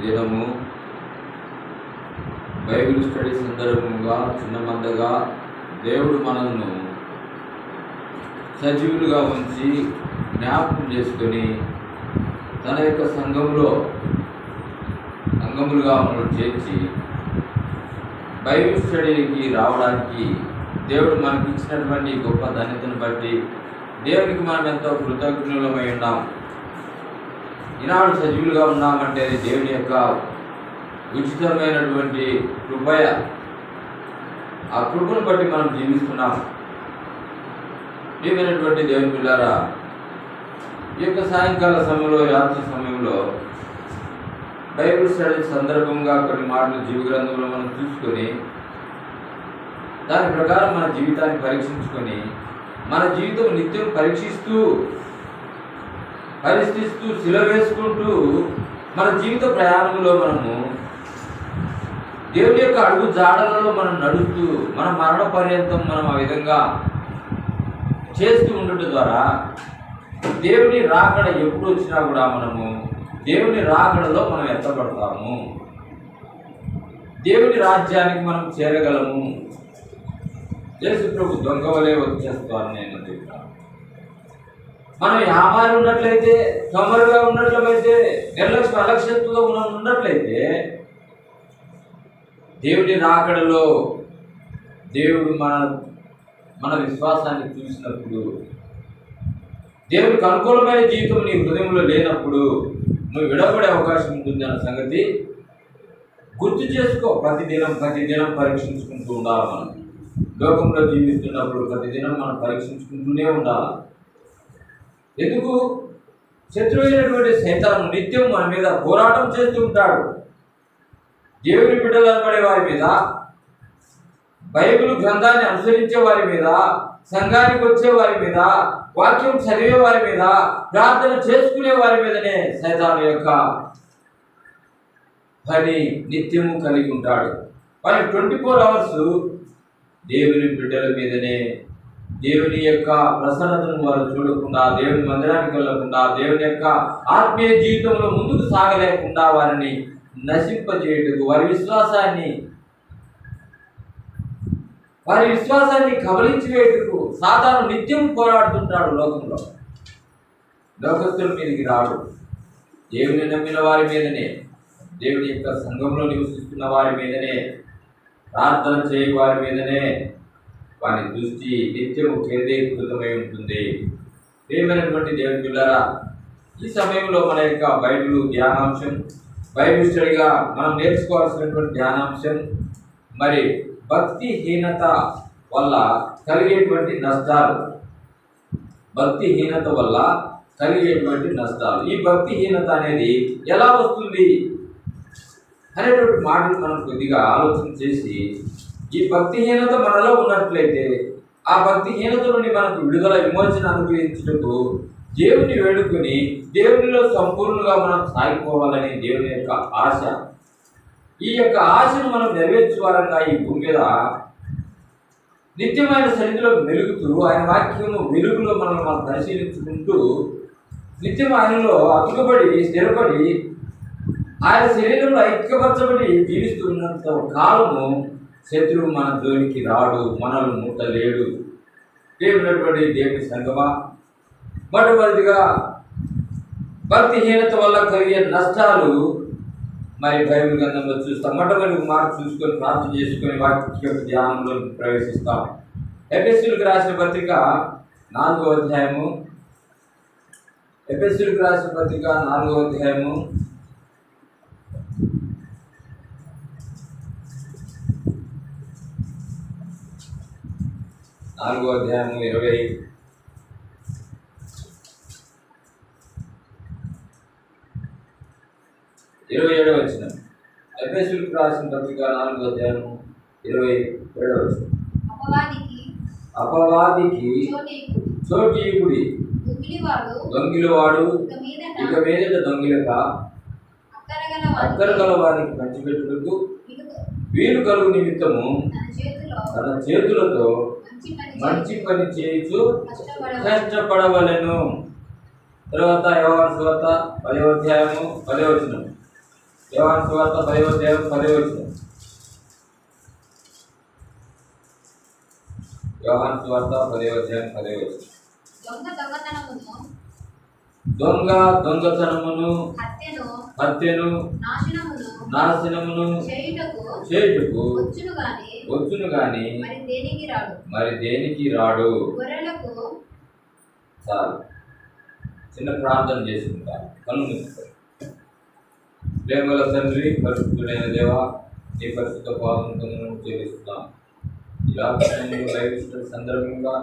దినము Bible study సందర్భంగా చిన్న మందగా దేవుడు మనల్ని సజీవులుగా ఉంచి జ్ఞాపకం చేసుకొని తన యొక్క సంఘములుగా మనం చేర్చి బైబిల్ స్టడీకి రావడానికి దేవుడు మనకి ఇచ్చినటువంటి గొప్ప ధన్యతను బట్టి దేవునికి మనం ఎంతో కృతజ్ఞులమై ఉన్నాం. ఈనాడు సజీవులుగా ఉన్నామంటే దేవుని యొక్క ఉచితమైనటువంటి కృపయ. ఆ కృపను బట్టి మనం జీవిస్తున్నాం. ఏమైనటువంటి దేవుని పిల్లారా, ఈ యొక్క సాయంకాల సమయంలో, రాత్రి సమయంలో బైబిల్ స్టడీ సందర్భంగా కొన్ని మాటలు జీవగ్రంథంలో మనం చూసుకొని దాని ప్రకారం మన జీవితాన్ని పరీక్షించుకొని మన జీవితం నిత్యం పరీక్షిస్తూ శిల వేసుకుంటూ మన జీవిత ప్రయాణంలో మనము దేవుని యొక్క అడుగు జాడలలో మనం నడుస్తూ మన మరణ పర్యంతం మనం ఆ విధంగా చేస్తూ ఉండటం ద్వారా దేవుని రాకడ ఎప్పుడు వచ్చినా కూడా మనము దేవుని రాకడలో మనం ఎత్తపడతాము. దేవుని రాజ్యానికి మనం చేరగలము. యేసు ప్రభు దొంగ వలె వచ్చేస్తాను నేను చెప్తాను. మనం యామారి ఉన్నట్లయితే, సోమరుగా ఉన్నట్లయితే, అలక్ష్యంతో ఉన్నట్లయితే దేవుని రాకడలో దేవుడు మన విశ్వాసాన్ని చూసినప్పుడు, దేవుడికి అనుకూలమైన జీవితం నీ హృదయంలో లేనప్పుడు నువ్వు విడబడే అవకాశం ఉంటుంది అన్న సంగతి గుర్తు చేసుకో. ప్రతిదినం పరీక్షించుకుంటూ ఉండాలి. మనం లోకంలో జీవిస్తున్నప్పుడు ప్రతిదినం మనం పరీక్షించుకుంటూనే ఉండాలి. ఎందుకు? శత్రువైనటువంటి సైతాను నిత్యం మన మీద పోరాటం చేస్తూ ఉంటాడు. దేవుని బిడ్డలు అనబడే వారి మీద, బైబిల్ గ్రంథాన్ని అనుసరించే వారి మీద, సంఘానికి వచ్చే వారి మీద, వాక్యం చదివే వారి మీద, ప్రార్థన చేసుకునే వారి మీదనే సైతాను యొక్క పని నిత్యము కలిగి ఉంటాడు. వారి 24 hours దేవుని బిడ్డల మీదనే, దేవుని యొక్క ప్రసన్నతను వారు చూడకుండా, దేవుని మందిరానికి వెళ్ళకుండా, దేవుని యొక్క ఆత్మీయ జీవితంలో ముందుకు సాగలేకుండా వారిని నశింపజేయటకు, వారి విశ్వాసాన్ని కబలించి వేయటకు సాతాను నిత్యం పోరాడుతుంటాడు. లోకస్తుల మీదకి రాడు. దేవుని నమ్మిన వారి మీదనే, దేవుని యొక్క సంఘంలో నివసిస్తున్న వారి మీదనే, ప్రార్థన చేయ వారి మీదనే వారి దృష్టి నిత్యము కేంద్రీకృతమై ఉంటుంది. ప్రియమైనటువంటి దేవుని పిల్లరా, ఈ సమయంలో మన యొక్క ధ్యానాంశం, బైబిల్ స్టడీగా మనం నేర్చుకోవాల్సినటువంటి ధ్యానాంశం, మరి భక్తిహీనత వల్ల కలిగేటువంటి నష్టాలు. భక్తిహీనత వల్ల కలిగేటువంటి నష్టాలు. ఈ భక్తిహీనత అనేది ఎలా వస్తుంది అనేటువంటి మాటలు మనం కొద్దిగా ఆలోచన చేసి, ఈ భక్తిహీనత మనలో ఉన్నట్లయితే ఆ భక్తిహీనత నుండి మనకు విమోచన అనుగ్రహించుటకు దేవుని వేడుకొని దేవునిలో సంపూర్ణంగా మనం సాగిపోవాలని దేవుని యొక్క ఆశ. ఈ యొక్క ఆశను మనం నెరవేర్చువారంగా ఈ భూమి మీద నిత్యమైన సన్నిధిలో మెలుగుతూ, ఆయన వాక్యము వెలుగులో మనం పరిశీలించుకుంటూ నిత్యం ఆయనలో అతుకబడి స్థిరపడి ఆయన శరీరంలో ఐక్యపరచబడి జీవిస్తున్నంత కాలము శత్రువు మన జోలికి రాడు, మనల్ని ముట్టలేడు. దేవునటువంటి దేవుని సంగమా, మొట్టమొదటిగా భక్తిహీనత వల్ల కలిగే నష్టాలు మరి బైబిల్ గ్రంథంలో చూస్తాం. మొట్టమొదటి మాట చూసుకొని ప్రార్థన చేసుకొని వాక్య యొక్క ధ్యానంలో ప్రవేశిస్తాం. ఎఫెసీయులకు రాసిన పత్రిక 4వ అధ్యాయము. ఎఫెసీయులకు రాసిన పత్రిక 4వ అధ్యాయము 27వ వచనం. ఎఫెసీయులకు రాసిన పత్రిక 4వ అధ్యాయం 27వ వచనం. అపవాదికి చోటీయుడి, దొంగిలవాడు ఇక మీదట దొంగిలక అక్కరగల వారికి పంచిపెట్టుటకు వీలు కలుగు నిమిత్తము తన చేతులతో మంచి పని చేయుచు కష్టపడవలెను. తర్వాత యోహాను సువార్త 10వ అధ్యాయము 10వ వచనం. యోహాను సువార్త 10వ అధ్యాయం 10వ వచనం. యోహాను సువార్త 10వ అధ్యాయం 10వ వచనం. దొంగ దొంగతనమును హత్యను నాశనమును చేయుటకు వచ్చును గాని మరి దేనికి రాడు. చాలు, చిన్న ప్రార్థన చేసుకుంటాను. కళ్ళు మూసుకోండి. ప్రేమల తండ్రి, పరిశుద్ధుడైన దేవా, నీ పరిశుద్ధ పాదములను చేస్తున్నాం. ఇలా సందర్భంగా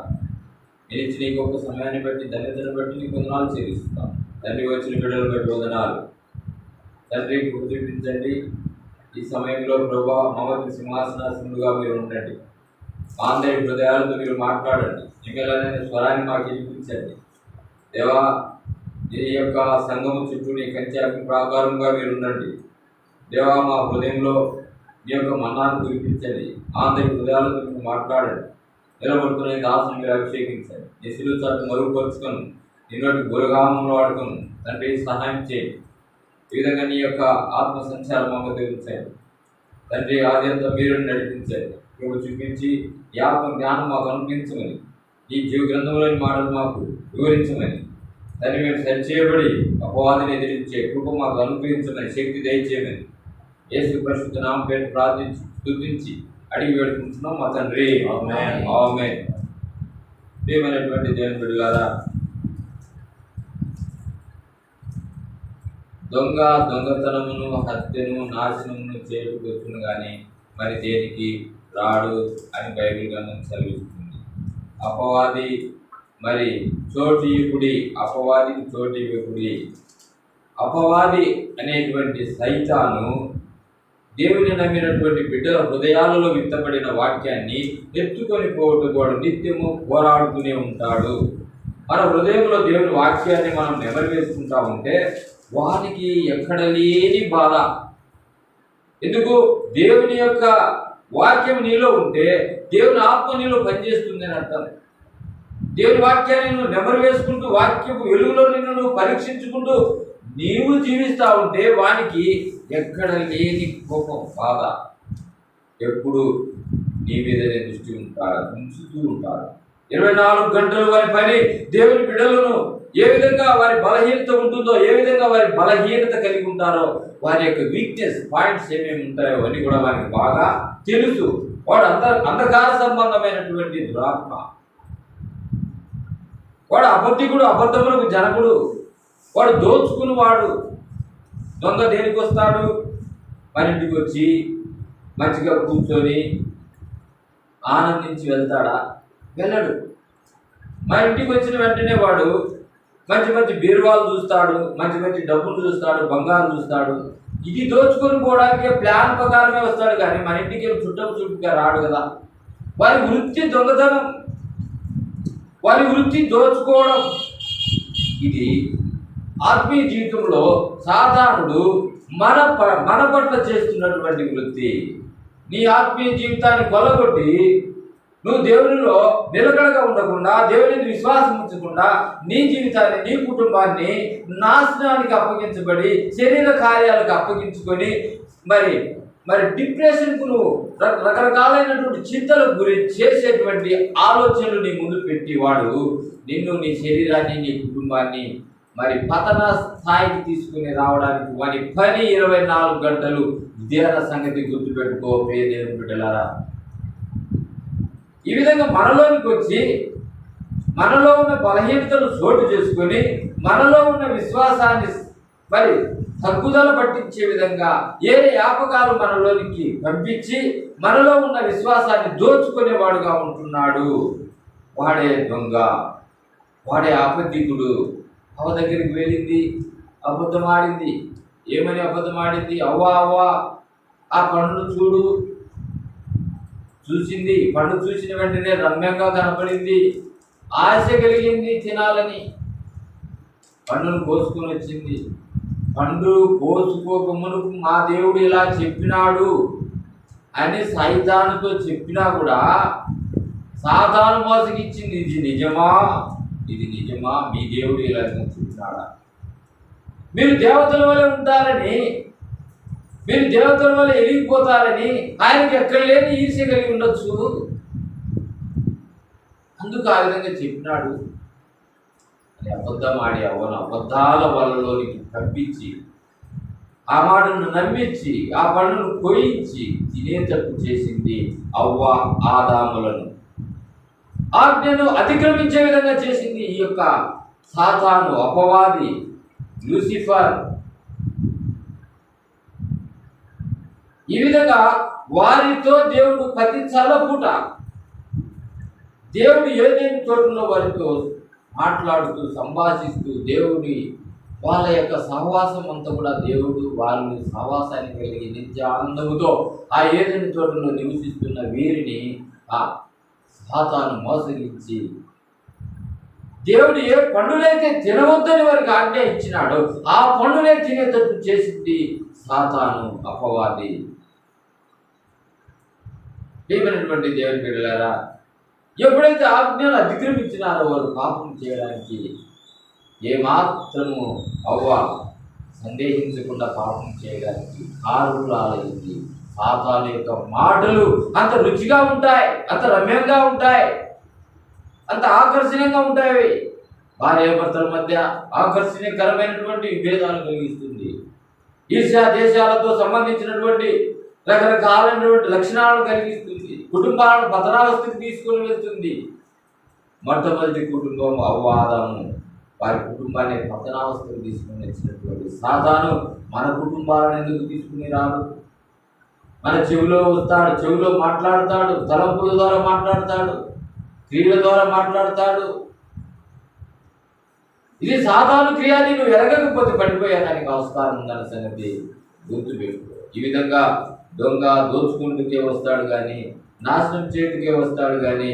నిలిచి నీ గొప్ప సమయాన్ని బట్టి, ధన్యతను బట్టి నీకు వందనాలు చెల్లిస్తున్నాం. తండ్రి, వచ్చిన బిడ్డలు బట్టి వందనాలు. తండ్రి, గుర్తించండి. ఈ సమయంలో ప్రభా మమ్మల్ని సింహాసనాసనుడుగా మీరు ఉండండి. అందరి హృదయాలతో మీరు మాట్లాడండి. నిమ్మలైన స్వరాన్ని మాకు వినిపించండి. దేవా, నీ యొక్క సంఘము చుట్టూ నీ కంచెకు ప్రాకారంగా మీరు ఉండండి. దేవా, మా హృదయంలో నీ యొక్క మన్నాను కురిపించండి. అందరి హృదయాలతో మీరు మాట్లాడండి. నిలబడుతున్న దాసుని మీరు అభిషేకించండి. నీ శిలువ చాటు మరుగుపరుచుకొని నిన్నటి గురగామంలో వాడుకొని తండ్రి సహాయం చేయండి. ఈ విధంగా నీ యొక్క ఆత్మ సంచారం మాకు తెగించండి. తండ్రి, ఆద్యంతా మీరు నడిపించండి. ఇప్పుడు చూపించి ఈ ఆత్మ జ్ఞానం మాకు అనుగ్రహించమని, ఈ జీవ గ్రంథంలోని మాటలు మాకు వివరించమని, దాన్ని మేము సరిచేయబడి అపవాదిని ఎదిరించే కృప మాకు అనుగ్రహించమని, శక్తి దయచేయమని యేసు పరిశుద్ధ నామం పేరు ప్రార్థించి స్తుతించి అడిగి వేడుకుంటున్నాం మా తండ్రి. ఆమేన్. ప్రియమైనటువంటి దేవుని బిడ్డలారా, దొంగ దొంగతనమును హత్యను నాశనమును చేయుటకు కానీ మరి దేనికి రాడు అని బైబిల్ గ్రంథం సెలవిస్తుంది. అపవాది మరి చోటీయుకుడి, అపవాదికి చోటీయుకుడి. అపవాది అనేటువంటి సైతాను దేవుని నమ్మినటువంటి బిడ్డల హృదయాలలో విత్తబడిన వాక్యాన్ని ఎత్తుకొని పోవటం కూడా నిత్యము పోరాడుతూనే ఉంటాడు. మన హృదయంలో దేవుని వాక్యాన్ని మనం నెమరువేసుకుంటా ఉంటే వానికి ఎక్కడ లేని బాధ. ఎందుకు? దేవుని యొక్క వాక్యం నీలో ఉంటే దేవుని ఆత్మ నీలో పనిచేస్తుంది అని అర్థం. దేవుని వాక్యాన్ని నువ్వు నెమరు వేసుకుంటూ వాక్యపు వెలుగులో నిన్ను నువ్వు పరీక్షించుకుంటూ నీవు జీవిస్తూ ఉంటే వానికి ఎక్కడ లేని కోపం, బాధ ఎప్పుడు నీ మీదనే దృష్టి ఉంచుతూ ఉంటాడు. 24 గంటలు వారి పని దేవుని బిడ్డలను ఏ విధంగా వారి బలహీనత ఉంటుందో, ఏ విధంగా వారి బలహీనత కలిగి ఉంటారో, వారి యొక్క వీక్నెస్ పాయింట్స్ ఏమేమి ఉంటాయో అవన్నీ కూడా వారికి బాగా తెలుసు. వాడు అంధకార సంబంధమైనటువంటి దురాత్మ. వాడు అబద్ధికుడు, అబద్ధములకు జనకుడు. వాడు దోచుకుని వాడు. దొంగ దేనికి వస్తాడు? మన ఇంటికి వచ్చి మంచిగా కూర్చొని ఆనందించి వెళ్తాడా? వెళ్ళడు. మన ఇంటికి వచ్చిన వెంటనే వాడు మంచి మంచి బీరువాలు చూస్తాడు, మంచి మంచి డబ్బులు చూస్తాడు, బంగారం చూస్తాడు. ఇది దోచుకొని పోవడానికి ప్లాన్ ప్రకారమే వస్తాడు, కానీ మన ఇంటికి చుట్టుగా రాడు కదా. వారి వృత్తి దొంగతనం, వారి వృత్తి దోచుకోవడం. ఇది ఆత్మీయ జీవితంలో సాధారణుడు మన పట్ల చేస్తున్నటువంటి వృత్తి. నీ ఆత్మీయ జీవితాన్ని కొల్లగొట్టి నువ్వు దేవునిలో నిలకడగా ఉండకుండా, దేవుని విశ్వాసం ఉంచకుండా నీ జీవితాన్ని, నీ కుటుంబాన్ని నాశనానికి అప్పగించబడి శరీర కార్యాలకు అప్పగించుకొని మరి డిప్రెషన్కు నువ్వు రకరకాలైనటువంటి చింతలకు గురి చేసేటువంటి ఆలోచనలు నీ ముందు పెట్టి వాడు నిన్ను, నీ శరీరాన్ని, నీ కుటుంబాన్ని మరి పతన స్థాయికి తీసుకుని రావడానికి వాడి పని 24 గంటలు ఇదే సంగతి గుర్తుపెట్టుకో ప్రియ దేవుని బిడ్డలారా. ఈ విధంగా మనలోనికి వచ్చి మనలో ఉన్న బలహీనతలు చోటు చేసుకొని మనలో ఉన్న విశ్వాసాన్ని మరి తగ్గుదల పట్టించే విధంగా ఏ యాపకాలు మనలోనికి పంపించి మనలో ఉన్న విశ్వాసాన్ని దోచుకునేవాడుగా ఉంటున్నాడు. వాడే దొంగ, వాడే అబద్ధికుడు. అవ్వ దగ్గరికి వెళ్ళింది, అబద్ధం ఆడింది. ఏమని అబద్ధం ఆడింది? అవ్వా ఆ పండును చూసింది. పండు చూసిన వెంటనే రమ్యంగా కనపడింది, ఆశ కలిగింది తినాలని. పండును కోసుకొని వచ్చింది. పండు కోసుకోకమునుకు మా దేవుడు ఇలా చెప్పినాడు అని సైతానుతో చెప్పినా కూడా సాతాను మోసగిచ్చింది. ఇది నిజమా? మీ దేవుడు ఇలా చెప్పినాడా? మీరు దేవతల వలె ఉంటారని మీరు దేవతల వల్ల ఎరిగిపోతారని ఆయనకి ఎక్కడ లేని ఈర్ష్య కలిగి ఉండొచ్చు. అందుకు ఆ విధంగా చెప్పినాడు అని అబద్ధం ఆడి అవ్వను అబద్ధాల వలలోనికి పంపించి ఆ మాటను నమ్మించి ఆ పండును కోయించి తినేటట్టు చేసింది అవ్వ ఆదాములను. ఆజ్ఞను అతిక్రమించే విధంగా చేసింది ఈ యొక్క సాతాను, అపవాది, లూసిఫర్. ఈ విధంగా వారితో దేవుడు ప్రతి చల్లపూట దేవుడు ఏదేని తోటలో వారితో మాట్లాడుతూ సంభాషిస్తూ దేవుడి వాళ్ళ యొక్క సహవాసం అంతా కూడా దేవుడు వాళ్ళని సహవాసాన్ని కలిగి నిత్య ఆనందముతో ఆ ఏదేని తోటలో నివసిస్తున్న వీరిని ఆ సాతాను మోసగించి దేవుడు ఏ పండులైతే తినవద్దని వారికి ఆజ్ఞ ఇచ్చినాడో ఆ పండులే తినేటట్టు చేసింది సాతాను, అపవాది. ప్రియమైనటువంటి దేవుని బిడ్డలారా, ఎప్పుడైతే ఆజ్ఞలు అతిక్రమించినారో వారు పాపం చేయడానికి ఏమాత్రము అవ్వ సందేహించకుండా పాపం చేయడానికి కారులాలైంది. సాతాను యొక్క మాటలు అంత రుచిగా ఉంటాయి, అంత రమ్యంగా ఉంటాయి, అంత ఆకర్షణీయంగా ఉంటాయి. భార్యాభర్తల మధ్య ఆకర్షణీయకరమైనటువంటి విభేదాలు కలిగిస్తుంది. ఈర్ష్యా దేశాలతో సంబంధించినటువంటి రకరకాలైనటువంటి లక్షణాలను కలిగిస్తుంది. కుటుంబాలను పతనావస్థకి తీసుకొని వెళ్తుంది. మొట్టమొదటి కుటుంబం అవ్వాదాము, వారి కుటుంబాన్ని పతనావస్థకు తీసుకుని వచ్చినటువంటి సాతాను మన కుటుంబాలను ఎందుకు తీసుకుని రాడు? మన చెవిలో వస్తాడు, చెవిలో మాట్లాడతాడు, తలంపుల ద్వారా మాట్లాడతాడు, క్రియల ద్వారా మాట్లాడతాడు. ఇది సాతాను క్రియ. నువ్వు ఎరగకపోతే పడిపోయానికి ఆస్కారం ఉందన్న సంగతి గుర్తుపెట్టుకో. ఈ విధంగా దొంగ దోచుకుంటుకే వస్తాడు కానీ, నాశనం చేతికే వస్తాడు కానీ,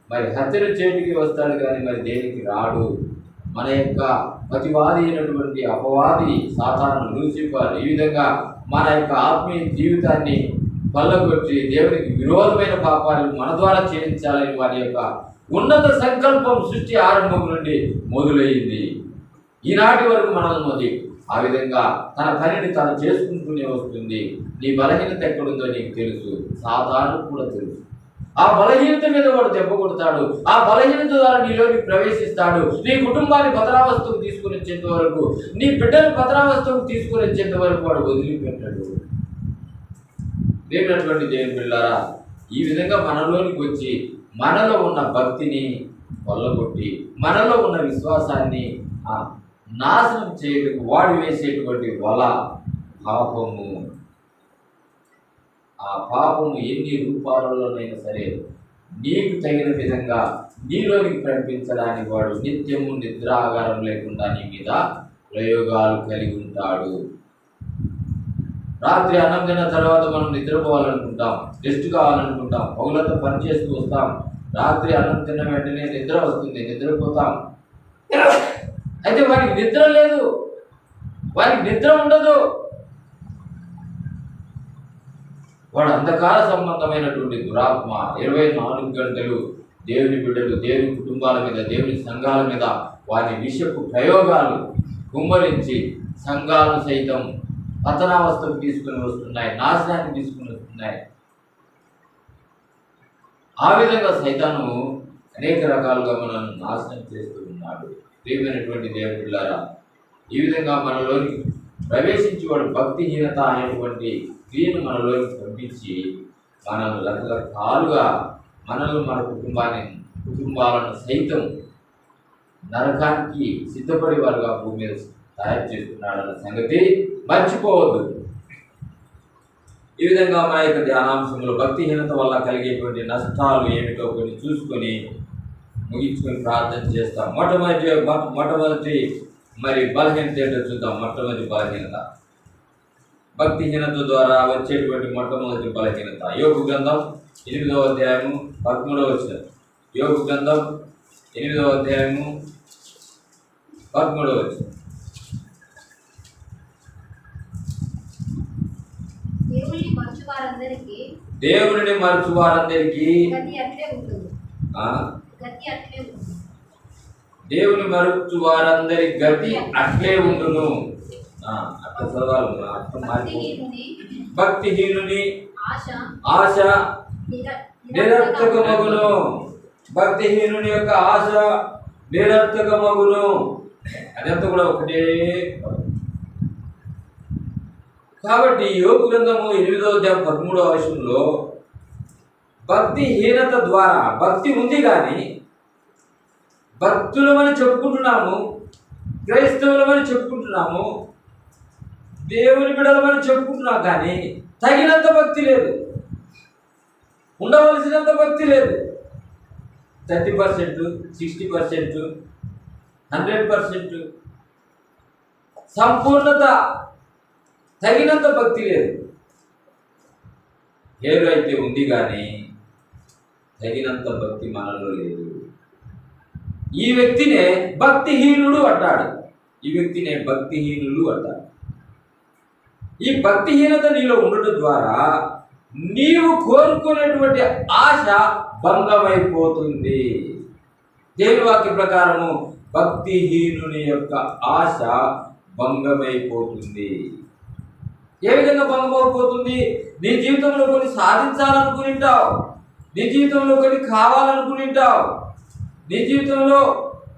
మరి హత్యల చేతికి వస్తాడు కానీ మరి దేనికి రాడు. మన యొక్క ప్రతివాది అయినటువంటి అపవాది సాతాను, లూసిఫర్ ఈ విధంగా మన యొక్క ఆత్మీయ జీవితాన్ని కొల్లగొట్టి దేవునికి విరోధమైన పాపాలను మన ద్వారా చేయించాలని వారి యొక్క ఉన్నత సంకల్పం సృష్టి ఆరంభం నుండి మొదలైంది. ఈనాటి వరకు మనల్ని ఆ విధంగా తన పనిని తను చేసుకుంటూనే వస్తుంది. నీ బలహీనత ఎక్కడుందో నీకు తెలుసు, సాతాను కూడా తెలుసు. ఆ బలహీనత మీద వాడు దెబ్బ కొడతాడు. ఆ బలహీనత ద్వారా నీలోకి ప్రవేశిస్తాడు. నీ కుటుంబాన్ని పతనావస్థకు తీసుకుని వచ్చేంత వరకు, నీ బిడ్డను పతనావస్థకు తీసుకుని వచ్చేంత వరకు వాడు వదిలిపెట్టాడు. ప్రియమైనటువంటి దేవుని బిడ్డలారా, ఈ విధంగా మనలోనికి వచ్చి మనలో ఉన్న భక్తిని కొల్లగొట్టి మనలో ఉన్న విశ్వాసాన్ని నాశనం చేయడానికి వాడు వేసేటువంటి వల పాపము. ఆ పాపము ఎన్ని రూపాలలోనైనా సరే నీకు తగిన విధంగా నీలోనికి ప్రకటించడానికి వాడు నిత్యము నిద్రాగారం లేకుండా నీ మీద ప్రయోగాలు కలిగి ఉంటాడు. రాత్రి అన్నం తిన్న తర్వాత మనం నిద్రపోవాలనుకుంటాం, రెస్ట్ కావాలనుకుంటాం, పగులతో పనిచేస్తూ వస్తాం. రాత్రి అన్నం తిన్న వెంటనే నిద్ర వస్తుంది, నిద్రపోతాం. అయితే వారికి నిద్ర లేదు, వారికి నిద్ర ఉండదు. వాడు అంధకార సంబంధమైనటువంటి దురాత్మ 24 గంటలు దేవుని బిడ్డలు, దేవుని కుటుంబాల మీద, దేవుని సంఘాల మీద వారి విషపు ప్రయోగాలు కుమ్మరించి సంఘాలను సైతం పతనావస్థకు తీసుకుని వస్తున్నాయి, నాశనానికి తీసుకుని వస్తున్నాయి. ఆ విధంగా సైతాను అనేక రకాలుగా మనల్ని నాశనం చేస్తూ ఉన్నాడు. ప్రియమైనటువంటి దేవుని బిడ్డలారా, ఈ విధంగా మనలోని ప్రవేశించి వాడు భక్తిహీనత అనేటువంటి క్రియను మనలోకి పంపించి మనల్ని రకరకాలుగా మనల్ని మన కుటుంబాలను సైతం నరకానికి సిద్ధపడే వారుగా భూమి మీద తయారు చేస్తున్నాడన్న సంగతి మర్చిపోవద్దు. ఈ విధంగా మన యొక్క ధ్యానాంశంలో భక్తిహీనత వల్ల కలిగేటువంటి నష్టాలు ఏమిటో కొన్ని చూసుకొని ముగించుకొని ప్రార్థన చేస్తాం. మొట్టమొదటి మరి బలహీనత ఏంటో చూద్దాం. మొట్టమొదటి బలహీనత, భక్తిహీనత ద్వారా వచ్చేటువంటి మొట్టమొదటి బలహీనత. యోగు గ్రంథం 8వ అధ్యాయము 13వ వచనం. యోగు గ్రంథం 8వ అధ్యాయము 13వ వచనం. దేవుని మరచు వారందరికీ దేవుని మరచు వారందరి గతి అట్లే ఉండును. చదవాలి అర్థం మారిపోతుంది. భక్తిహీనుని ఆశ నిరర్థకమగును. భక్తిహీనుని యొక్క ఆశ నిరర్థకమగును. అదంతా కూడా ఒకటే. కాబట్టి యోబు గ్రంథము 8వ అధ్యాయం 13వ వచనంలో భక్తిహీనత ద్వారా, భక్తి ఉంది కానీ భక్తులమని చెప్పుకుంటున్నాము, క్రైస్తవులమని చెప్పుకుంటున్నాము, దేవుని బిడ్డలమని చెప్పుకుంటున్నాం, కానీ తగినంత భక్తి లేదు, ఉండవలసినంత భక్తి లేదు. 30%, 60%, 100% సంపూర్ణత, తగినంత భక్తి లేదు. పేరు అయితే ఉంది కానీ తగినంత భక్తి మనలో లేదు. ఈ వ్యక్తినే భక్తిహీనుడు అంటాడు. ఈ వ్యక్తినే భక్తిహీనులు అంటారు. ఈ భక్తిహీనత నీలో ఉండటం ద్వారా నీవు కోరుకునేటువంటి ఆశ భంగమైపోతుంది. దేవుని వాక్య ప్రకారము భక్తిహీనుని యొక్క ఆశ భంగమైపోతుంది. ఏ విధంగా భంగమైపోతుంది? నీ జీవితంలో కొన్ని సాధించాలనుకుంటావు, నీ జీవితంలో కొన్ని కావాలనుకుంటావు, నీ జీవితంలో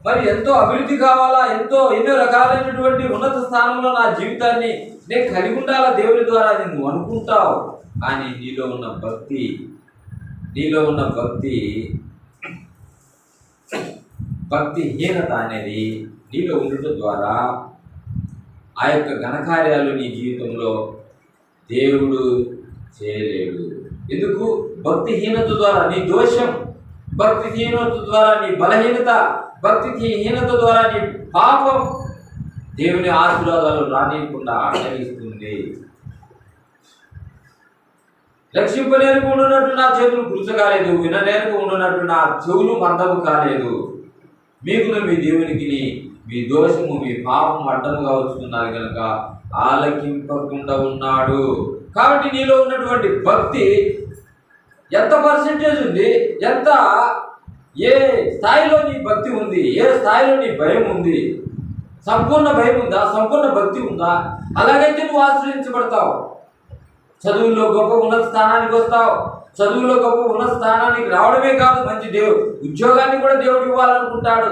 మరి ఎంతో అభివృద్ధి కావాలా, ఎన్నో రకాలైనటువంటి ఉన్నత స్థానంలో నా జీవితాన్ని నేను కలిగి ఉండాలా దేవుని ద్వారా నువ్వు అనుకుంటావు. కానీ నీలో ఉన్న భక్తిహీనత అనేది నీలో ఉండటం ద్వారా ఆ యొక్క ఘనకార్యాలు నీ జీవితంలో దేవుడు చేయలేడు. ఎందుకు? భక్తిహీనత ద్వారా నీ దోషం, భక్తిహీనత ద్వారా నీ బలహీనత, భక్తిహీనత ద్వారా నీ పాపం దేవుని ఆశీర్వాదాలు రానియకుండా ఆటగిస్తుంది. రక్షింపలేనుకు ఉండునట్టు నా చేతులు గురుచ కాలేదు, వినలేనుకు ఉండునట్టు నా చెవులు మందము కాలేదు. మీకును మీ దేవునికి మీ దోషము, మీ పాపం అడ్డముగా వచ్చుతున్నారు కనుక ఆలకింపకుండా ఉన్నాడు. కాబట్టి నీలో ఉన్నటువంటి భక్తి ఎంత పర్సెంటేజ్ ఉంది, ఏ స్థాయిలో నీ భక్తి ఉంది, ఏ స్థాయిలో నీ భయం ఉంది, సంపూర్ణ భయం ఉందా, సంపూర్ణ భక్తి ఉందా? అలాగైతే నువ్వు ఆశ్రయించబడతావు. చదువుల్లో గొప్ప ఉన్నత స్థానానికి వస్తావు. చదువులో గొప్ప ఉన్నత స్థానానికి రావడమే కాదు, మంచి ఉద్యోగాన్ని కూడా దేవుడు ఇవ్వాలనుకుంటాడు.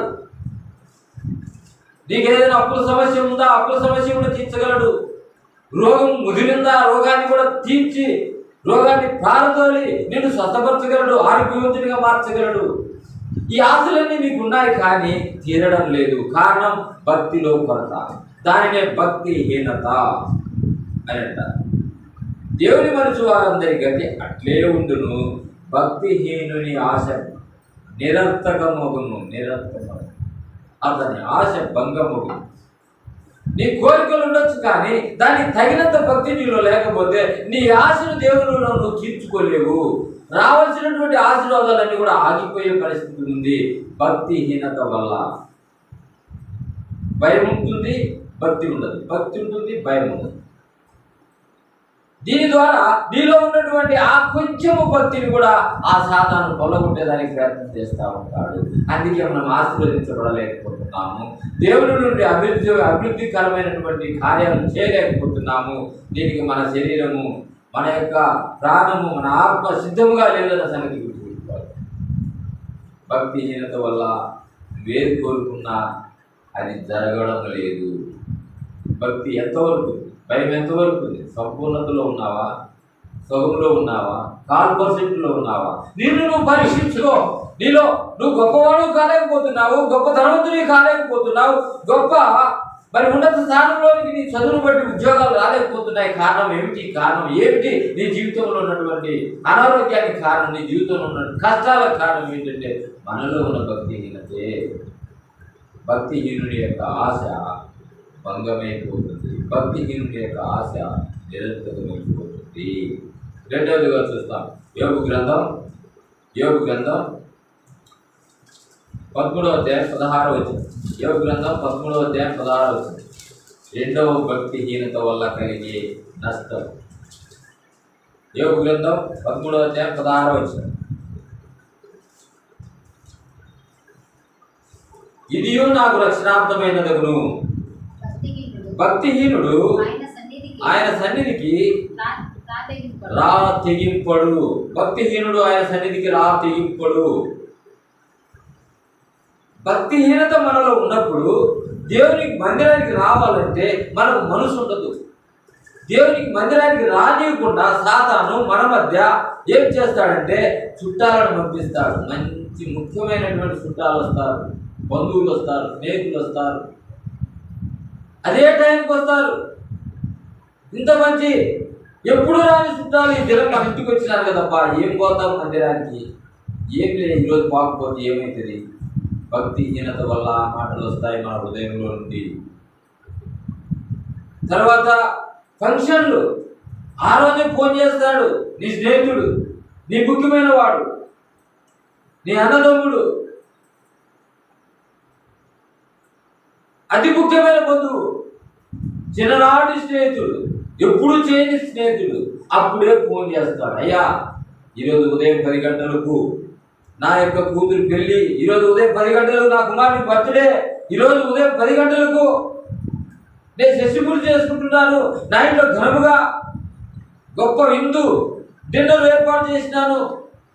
నీకు ఏదైనా అప్పుల సమస్య ఉందా, అప్పుల సమస్య కూడా తీర్చగలడు. రోగం ముదిరిందా, రోగాన్ని కూడా తీర్చి రోగాన్ని పారదోలి నిన్ను స్వస్థపరచగలడు, ఆరోగ్యవంతునిగా మార్చగలడు. ఈ ఆశలన్నీ నీకు ఉన్నాయి కానీ తీరడం లేదు. కారణం భక్తిలో కొరత. దానినే భక్తిహీనత అని అంటారు. దేవుని మనసు వారందరి గతి అట్లే ఉండును. భక్తిహీనుని ఆశ నిరర్థకమగును. అతని ఆశ భంగమగును. నీ కోరికలు ఉండొచ్చు కానీ దానికి తగినంత భక్తి నీలో లేకపోతే నీ ఆశను దేవునిలో నువ్వు తీర్చుకోలేవు. రావాల్సినటువంటి ఆశీర్వాదాలన్నీ కూడా ఆగిపోయే పరిస్థితి ఉంది. భక్తిహీనత వల్ల భయం ఉంటుంది, భక్తి ఉండదు. భక్తి ఉంటుంది, భయం ఉండదు. దీని ద్వారా నీలో ఉన్నటువంటి ఆ కొంచెము భక్తిని కూడా ఆ సాతాను కొల్లగొట్టేదానికి ప్రయత్నం చేస్తూ ఉంటాడు. అందుకే మనం ఆశీర్వదించబడలేకపోతున్నాము. దేవుని నుండి అభివృద్ధికరమైనటువంటి కార్యాలు చేయలేకపోతున్నాము. దీనికి మన శరీరము, మన యొక్క ప్రాణము, మన ఆత్మ సిద్ధముగా లేదన్న సంగతి గుర్తుపెట్టుకోవాలి. భక్తిహీనత వల్ల వేరు కోరుకున్నా అది జరగడం లేదు. భక్తి ఎంతవరకు, భయం ఎంతవరకు ఉంది? సంపూర్ణతలో ఉన్నావా, సగంలో ఉన్నావా, 4% ఉన్నావా? నువ్వు పరీక్షించుకో. నీలో నువ్వు గొప్పవాడు కాలేకపోతున్నావు, గొప్ప ధనవంతుని కాలేకపోతున్నావు, గొప్ప మరి ఉన్నత స్థానంలోనికి నీ చదువును బట్టి ఉద్యోగాలు రాలేకపోతున్నాయి. కారణం ఏమిటి? నీ జీవితంలో ఉన్నటువంటి అనారోగ్యానికి కారణం, నీ జీవితంలో ఉన్న కష్టాలకు కారణం ఏంటంటే మనలో ఉన్న భక్తిహీనతే. భక్తిహీనుడి యొక్క ఆశ భంగమైపోతుంది. భక్తిహీనుడి యొక్క ఆశ నిరంతరమైపోతుంది. రెండవదిగా చూస్తాం, యోబు గ్రంథం 13వ అధ్యాయం 16వ వచనం. యోబు గ్రంథం 13వ అధ్యాయం 16వ వచనం. రెండవ భక్తిహీనత వల్ల కలిగే నష్టం. యోబు గ్రంథం 13వ అధ్యాయం 16వ వచనం. ఇదియు నాకు రక్షణార్థమైనదగును. భక్తిహీనుడు ఆయన సన్నిధికి రా తెగింపడు. భక్తిహీనుడు ఆయన సన్నిధికి రా తెగింపడు. భక్తిహీనత మనలో ఉన్నప్పుడు దేవునికి మందిరానికి రావాలంటే మనకు మనసు ఉండదు. దేవునికి మందిరానికి రానియకుండా సాతాను మన మధ్య ఏం చేస్తాడంటే చుట్టాలను పంపిస్తాడు. మంచి ముఖ్యమైనటువంటి చుట్టాలు వస్తారు, బంధువులు వస్తారు, స్నేహితులు వస్తారు, అదే టైంకి వస్తారు. ఇంత మంచి ఎప్పుడు రాని చుట్టాలు ఈ దినం మన ఇంటికి వచ్చినారు కదబ్బా, ఏం పోతాం మందిరానికి, ఏం లేదు ఈరోజు పాకపోతే ఏమవుతుంది? భక్తిహీనత వల్ల మాటలు వస్తాయి మన హృదయంలో నుండి. తర్వాత ఫంక్షన్లు, ఆ రోజే ఫోన్ చేస్తాడు నీ స్నేహితుడు, నీ ముఖ్యమైన వాడు, నీ అన్నదమ్ముడు, అతి ముఖ్యమైన బంధువు, చిన్ననాటి స్నేహితుడు, ఎప్పుడు చేయని స్నేహితుడు, అప్పుడే ఫోన్ చేస్తాడు. అయ్యా ఈరోజు ఉదయం 10 గంటలకు నా యొక్క కూతురు పెళ్ళి, ఈరోజు ఉదయం 10 గంటలకు నా కుమారుని బర్త్డే, ఈరోజు ఉదయం 10 గంటలకు నేను షష్ఠి చేసుకుంటున్నాను, నా ఇంట్లో ఘనముగా గొప్ప విందు డిన్నర్ ఏర్పాటు చేసినాను,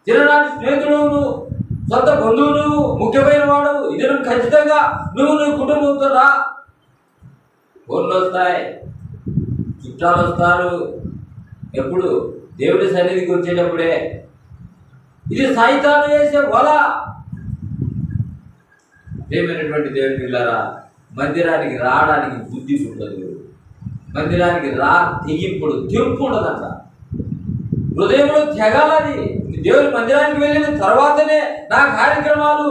చిన్ననాటి స్నేహితుడు, సొంత బంధువులు, ముఖ్యమైన వాడు, ఇది ఖచ్చితంగా నువ్వు నీ కుటుంబంతో రా. ఫోన్లు వస్తాయి, చుట్టాలు వస్తారు. ఎప్పుడు? దేవుడి సన్నిధికి వచ్చేటప్పుడే. ఇది సైతాను వేసే వల. ప్రియమైనటువంటి దేవుని పిల్లరా, మందిరానికి రావడానికి బుద్ధి ఉండదు, మందిరానికి రా తెగింపుడు, తెంపు ఉండదంట. హృదయంలో తెగాలని, దేవుని మందిరానికి వెళ్ళిన తర్వాతనే నా కార్యక్రమాలు.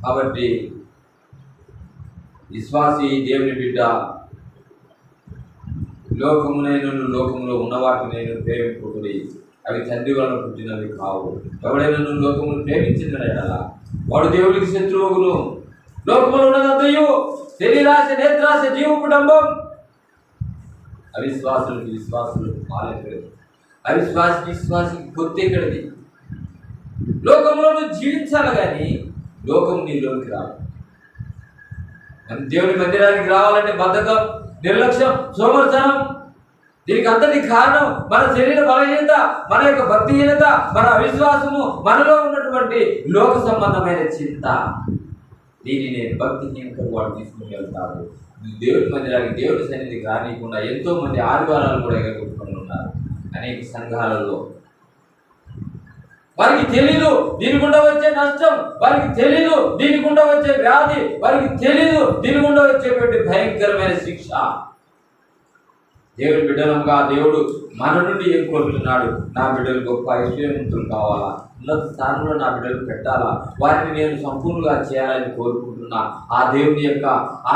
కాబట్టి విశ్వాసి దేవుని బిడ్డ, లోకములో ఉన్నవాటిని నేను ప్రేమింపుడి, అవి తండ్రి వలన పుట్టినవి కావు. ఎవడైనా నువ్వు లోకమును ప్రేమించిందనలా వాడు దేవుడికి శత్రువును. లోకములో ఉన్నదంతయు శరీరాశ, నేత్రాశ, జీవపు డంబం. విశ్వాసులు పాలెక్కడిది, విశ్వాసికి కొత్త ఎక్కడిది. లోకంలో నువ్వు జీవించాలి కానీ లోకం నీలోనికి రాదు. దేవుని మందిరానికి రావాలంటే బద్ధకం, నిర్లక్ష్యం, సోమర్తనం. దీనికి అంతటి కారణం మన శరీర బలహీనత, మన యొక్క భక్తిహీనత, మన అవిశ్వాసము, మనలో ఉన్నటువంటి లోక సంబంధమైన చింత. దీనిని భక్తిహీనత వాడు తీసుకుని వెళ్తారు. దేవుని మందిరానికి, దేవుని సన్నిధికి రానియకుండా ఎంతో మంది ఆదివారాలు కూడా ఎగగొట్టుకొని ఉన్నారు అనేక సంఘాలలో. వారికి తెలీదు దీని గుండా వచ్చే నష్టం, వారికి తెలీదు దీని గుండా వచ్చే వ్యాధి, వారికి తెలీదు దీని గుండా వచ్చేటువంటి భయంకరమైన శిక్ష. దేవుని బిడ్డలంగా దేవుడు మన నుండి ఏం కోరుతున్నాడు? నా బిడ్డలు గొప్ప ఐశ్వర్యవంతులు కావాలా, ఉన్నత స్థానంలో నా బిడ్డలు పెట్టాలా, వారిని నేను సంపూర్ణంగా చేయాలని కోరుకుంటున్నా. ఆ దేవుని యొక్క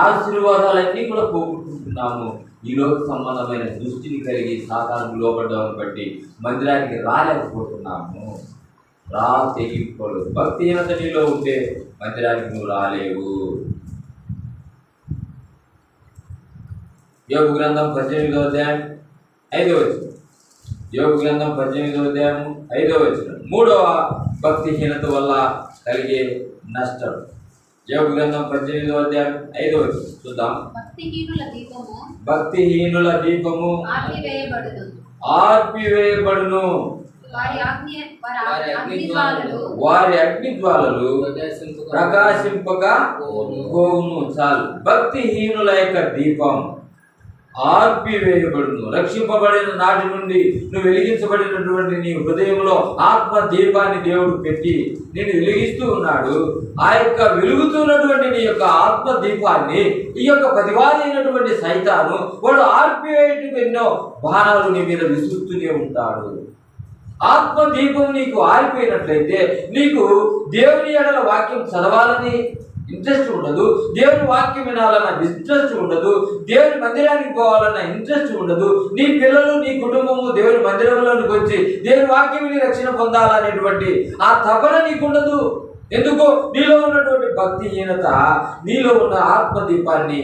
ఆశీర్వాదాలన్నీ కూడా కోరుకుంటున్నాము. ఈ లోక సంబంధమైన దృష్టిని కలిగి సాతానుకు లోబడ్డామని బట్టి మందిరానికి రాలేకపోతున్నాము. రా తెగింపుడు. భక్తిహీనత నీలో ఉంటే మందిరానికి నువ్వు రాలేవు. యోబు గ్రంథం 18వ అధ్యాయం 5వ వచనం. యోబు గ్రంథం 18వ అధ్యాయం 5వ వచనం. 3వ భక్తిహీనత వల్ల కలిగే నష్టం. యోబు గ్రంథం 18వ అధ్యాయం 5వ వచనం చూద్దాం. భక్తిహీనుల దీపము ఆర్పివేయబడును, వారి అగ్ని జ్వాలలు ప్రకాశింపక పోవును. చాలు. భక్తిహీనుల యొక్క దీపం ఆర్పివేయబడును. రక్షింపబడిన నాటి నుండి నువ్వు వెలిగించబడినటువంటి నీ హృదయంలో ఆత్మ దీపాన్ని దేవుడు పెట్టి నేను వెలిగిస్తూ ఉన్నాడు. ఆ యొక్క వెలుగుతున్నటువంటి నీ యొక్క ఆత్మ దీపాన్ని ఈ యొక్క ప్రతివాది అయినటువంటి సైతాను వాడు ఆర్పివేయటం ఎన్నో బాణాలు నీ మీద విసురుతూనే ఉంటాడు. ఆత్మ దీపం నీకు ఆరిపోయినట్లయితే నీకు దేవుని ఎడల వాక్యం చదవాలని ఇంట్రెస్ట్ ఉండదు, దేవుని వాక్యం వినాలన్న ఇంట్రెస్ట్ ఉండదు, దేవుని మందిరానికి పోవాలన్న ఇంట్రెస్ట్ ఉండదు. నీ పిల్లలు, నీ కుటుంబము దేవుని మందిరంలోనికి వచ్చి దేవుని వాక్యం విని రక్షణ పొందాలనేటువంటి ఆ తపన నీకుండదు. ఎందుకు? నీలో ఉన్నటువంటి భక్తిహీనత నీలో ఉన్న ఆత్మదీపాన్ని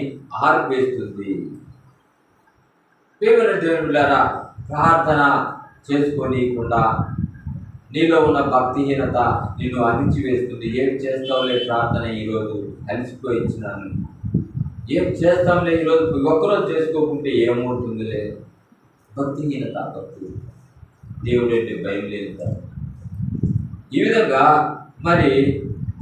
ఆర్పేస్తుంది. దేవుని బిడ్డలారా, ప్రార్థన చేసుకోనీయకుండా నీలో ఉన్న భక్తిహీనత నిన్ను అణిచివేస్తుంది. ఏం చేస్తావులే ప్రార్థన, ఈరోజు అలసిపోయించినాను, ఏం చేస్తాంలే ఈరోజు ఒక్కరోజు చేసుకోకుంటే ఏమవుతుందిలే. భక్తిహీనత, భక్తి, దేవుడంటే భయం లేదు. ఈ విధంగా మరి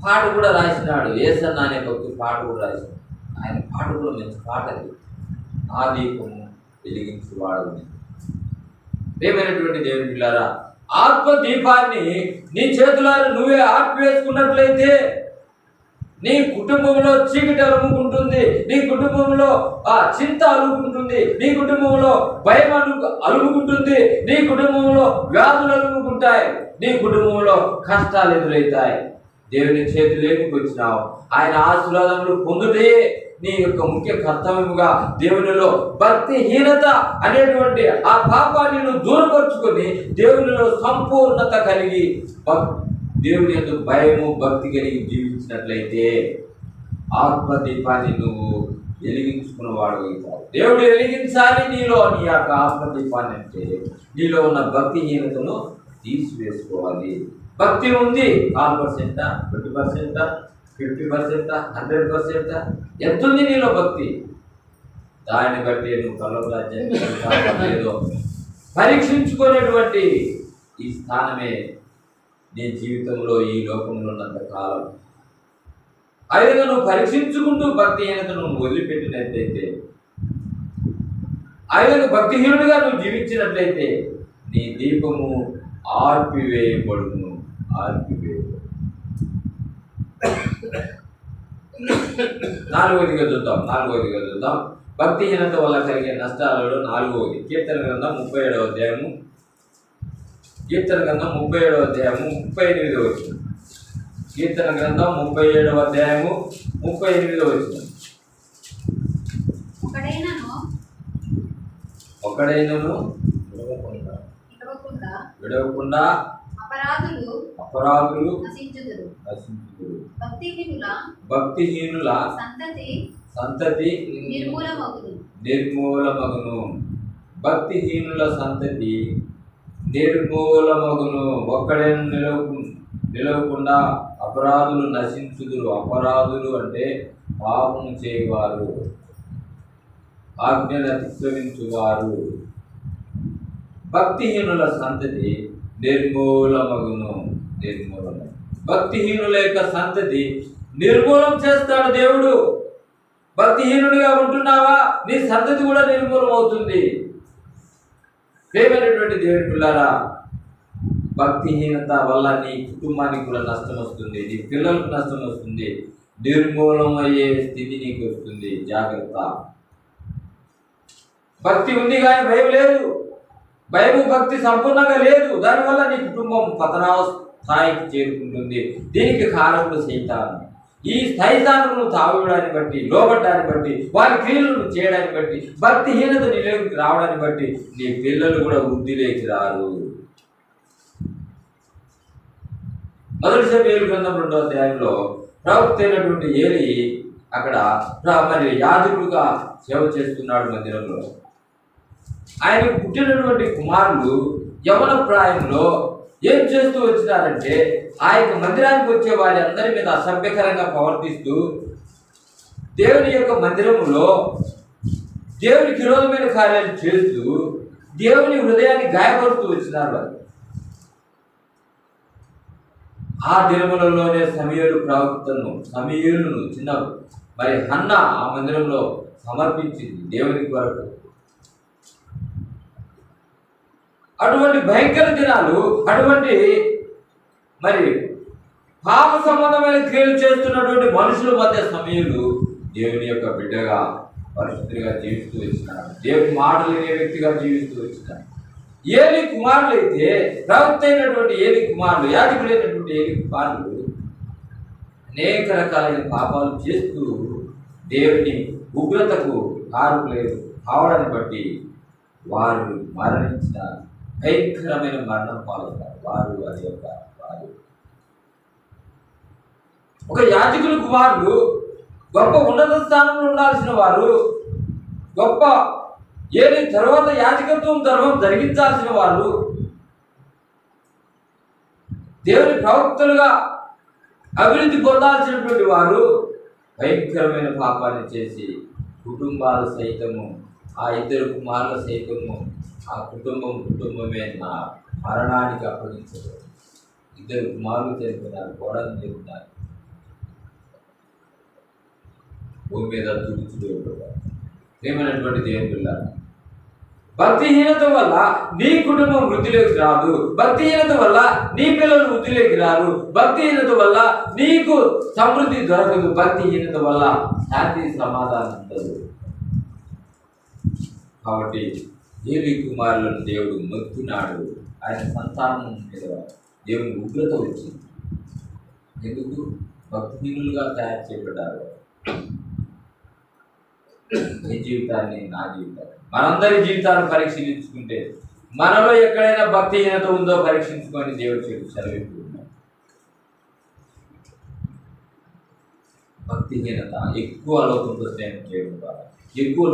పాట కూడా రాసినాడు. యేసన్న అనే భక్తుడు పాట కూడా రాసినాడు. ఆయన పాట కూడా మంచి పాట. అది ఆ దీపము వెలిగించువాడు. ప్రియమైనటువంటి దేవుని పిల్లారా, ఆత్మ దీపాన్ని నీ చేతులారా నువ్వే ఆర్పివేసుకున్నట్లయితే నీ కుటుంబంలో చీకటి అలుముకుంటుంది, నీ కుటుంబంలో చింత అలుముకుంటుంది, నీ కుటుంబంలో భయం అలుముకుంటుంది, నీ కుటుంబంలో వ్యాధులు అలుముకుంటాయి, నీ కుటుంబంలో కష్టాలు ఎదురవుతాయి. దేవుని చేతులేకి వచ్చినావు. ఆయన ఆశీర్వాదములు పొందుటే నీ యొక్క ముఖ్య కర్తవ్యముగా దేవునిలో భక్తిహీనత అనేటువంటి ఆ పాపాన్ని నువ్వు దూరపరుచుకొని దేవునిలో సంపూర్ణత కలిగి దేవుని యొక్క భయము భక్తి కలిగి జీవించినట్లయితే ఆత్మదీపాన్ని నువ్వు వెలిగించుకున్నవాడు అవుతావు. దేవుడు వెలిగించాలి నీలో నీ యొక్క ఆత్మదీపాన్ని. అంటే నీలో ఉన్న భక్తిహీనతను తీసివేసుకోవాలి. భక్తి ఉంది 4%, 20%, 50%, 100%, ఎంత ఉంది నీలో భక్తి? దాన్ని బట్టి నువ్వు పరలోక రాజ్యాన్ని లేదో పరీక్షించుకునేటువంటి ఈ స్థానమే నీ జీవితంలో ఈ లోకంలో ఉన్నంత కాలం. ఆ విధంగా నువ్వు పరీక్షించుకుంటూ భక్తిహీనతను నువ్వు వదిలిపెట్టినట్లయితే, ఆ విధంగా భక్తిహీనుడిగా నువ్వు జీవించినట్లయితే నీ దీపము ఆర్పివేయబడును. నాలుగవదిగా చూద్దాం. భక్తిహీనత వల్ల కలిగే నష్టాలలో 4వది కీర్తన గ్రంథం 37వ అధ్యాయము 38వ వచనం. కీర్తన గ్రంథం 37వ అధ్యాయము 38వ వచనం. ఒకడైనను విడవకుండా అపరాధులు నశించుదురు. భక్తిహీనుల సంతతి నిర్మూలమగును. భక్తిహీనుల సంతతి నిర్మూలమగును. ఒక్కడైన నిలవకుండా అపరాధులు నశించుదురు. అపరాధులు అంటే పాపము చేయవారు, ఆజ్ఞను అతిక్రమించువారు. భక్తిహీనుల సంతతి నిర్మూలమగును. భక్తిహీనుల యొక్క సంతతి నిర్మూలం చేస్తాడు దేవుడు. భక్తిహీనుడిగా ఉంటున్నావా, నీ సంతతి కూడా నిర్మూలం అవుతుంది. ప్రియమైనటువంటి దేవుని పిల్లారా, భక్తిహీనత వల్ల నీ కుటుంబానికి కూడా నష్టం వస్తుంది, నీ పిల్లలకు నష్టం వస్తుంది, నిర్మూలం అయ్యే స్థితి నీకు వస్తుంది. జాగ్రత్త. భక్తి ఉంది కానీ భయం లేదు, భయము భక్తి సంపూర్ణంగా లేదు. దానివల్ల నీ కుటుంబం పతనాస్థాయికి చేరుకుంటుంది. దీనికి కారకుడు సైతాను. ఈ సైతాను తాగడాన్ని బట్టి, లోబడ్డాన్ని బట్టి, వారి క్రియలను చేయడాన్ని బట్టి, భక్తిహీనత నీలోకి రావడాన్ని బట్టి నీ పిల్లలు కూడా వృద్ధిలోకి రారు. మొదటి సమూయేలు గ్రంథం 2వ అధ్యాయంలో ప్రవక్త అయినటువంటి ఏలీ అక్కడ మరి యాజకుడుగా సేవ చేస్తున్నాడు మందిరంలో. ఆయనకు పుట్టినటువంటి కుమారులు యవన ప్రాయంలో ఏం చేస్తూ వచ్చినారంటే, ఆ యొక్క మందిరానికి వచ్చే వారి అందరి మీద అసభ్యకరంగా ప్రవర్తిస్తూ దేవుని యొక్క మందిరంలో దేవునికి విరోధమైన కార్యాలు చేస్తూ దేవుని హృదయాన్ని గాయపడుతూ వచ్చినారు వారు. ఆ దినములలోనే సమూయేలును చిన్న మరి హన్న ఆ మందిరంలో సమర్పించింది దేవుని కొరకు. అటువంటి భయంకర దినాలు, అటువంటి మరి పాప సంబంధమైన క్రియలు చేస్తున్నటువంటి మనుషుల మధ్య సమూయేలు దేవుని యొక్క బిడ్డగా పరిశుద్ధిగా జీవిస్తూ వచ్చినాడు. దేవుని మాటలు వినే వ్యక్తిగా జీవిస్తూ వచ్చినాడు. ఏలీ కుమారులు అయితే, ప్రవక్త అయినటువంటి ఏలీ కుమారులు, యాజకుడైనటువంటి ఏలీ కుమారులు అనేక రకాలైన పాపాలు చేస్తూ దేవుని ఉగ్రతకు కారులేదు కావడాన్ని బట్టి వారు మరణించిన భయంకరమైన మరణం పాల్గొన్నారు. వారి యొక్క ఒక యాజకుల కుమారులు గొప్ప ఉన్నత స్థానంలో ఉండాల్సిన వారు, గొప్ప ఏలీ తర్వాత యాజకత్వం ధర్మం జరిగించాల్సిన వారు, దేవుని ప్రవక్తలుగా అభివృద్ధి పొందాల్సినటువంటి వారు భయంకరమైన పాపాన్ని చేసి కుటుంబాలు సైతము, ఆ ఇద్దరు కుమారులు సైతము, ఆ కుటుంబమే నా మరణానికి అప్పగించదు. ఇద్దరు కుమారులు చనిపోయినారు, కోడలు చనిపోయినారు, భూమి మీద తుడుచుడు. ఏమైనటువంటి దేవుని పిల్లలు, భక్తిహీనత వల్ల నీ కుటుంబం వృద్ధిలోకి రాదు, భక్తిహీనత వల్ల నీ పిల్లలు వృద్ధిలోకి రారు, భక్తిహీనత వల్ల నీకు సమృద్ధి దొరకదు, భక్తిహీనత వల్ల శాంతి సమాధానం ఉండదు. కాబట్టి ఏలీ కుమారులను దేవుడు నొక్కినాడు. ఆయన సంతానం మీద దేవుని ఉగ్రత వచ్చింది. ఎందుకు? భక్తిహీనులుగా తయారు చేయబడ్డారు. నీ జీవితాన్ని, నా జీవితాన్ని, మనందరి జీవితాన్ని పరీక్షించుకుంటే మనలో ఎక్కడైనా భక్తిహీనత ఉందో పరీక్షించుకొని దేవుడు సెలవిస్తున్నాడు. భక్తిహీనత ఎక్కువ లోకంతో స్నేహం చేయడం ద్వారా, ఎక్కువ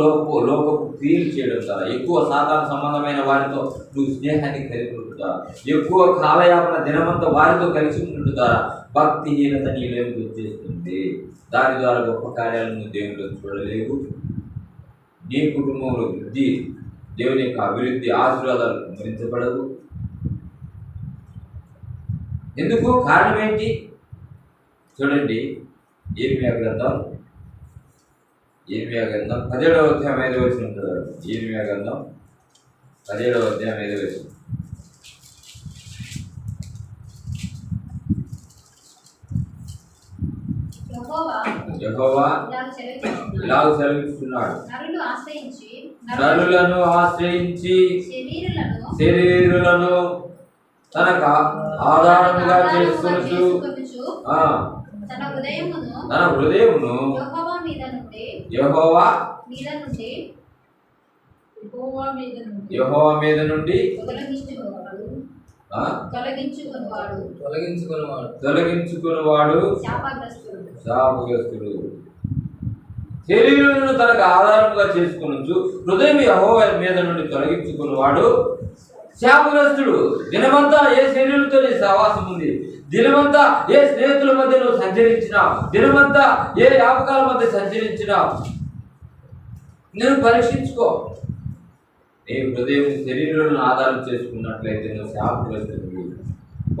లోకపు క్రియలు చేయడం ద్వారా, ఎక్కువ సాధారణ సంబంధమైన వారితో నువ్వు స్నేహాన్ని కలిగి ఉంటుందా, ఎక్కువ కాలయాపన దినమంతా వారితో కలిసి ఉండడం ద్వారా భక్తిహీనత నీలో వచ్చేస్తుంది. దాని ద్వారా గొప్ప కార్యాలను నువ్వు దేవుడిలో చూడలేవు. నీ కుటుంబంలో వృద్ధి, దేవుని యొక్క అభివృద్ధి, ఆశీర్వాదాలు గమనించబడవు. ఎందుకు? కారణం ఏంటి? చూడండి, ఇర్మీయా గ్రంథం 17వ అధ్యాయం 5వ వచనం ఉంటుంది. ఇర్మీయా గ్రంథం 17వ అధ్యాయం 5వ వచనం. యెహోవా ఇలాగ సెలవిస్తున్నాడు, నరులను ఆశ్రయించి శరీరులను తనకు ఆధారముగా చేసుకొనుచు తన హృదయమును యెహోవా మీద నుండి తొలగించుకున్నవాడు శాపగ్రస్తుడు. శరీరులను తనకు ఆధారముగా చేసుకొనుచు హృదయం యెహోవా మీద నుండి తొలగించుకున్నవాడు శాపగ్రస్తుడు. దినమంతా ఏ శరీరంతో నీ సహవాసం ఉంది, దినమంతా ఏ స్నేహితుల మధ్య నువ్వు సంచరించినావు, దినమంతా ఏ జ్ఞాపకాల మధ్య సంచరించినావు, నేను పరీక్షించుకో. నీ హృదయం శరీరాలను ఆధారం చేసుకున్నట్లయితే నువ్వు శాపగ్రస్తుడు.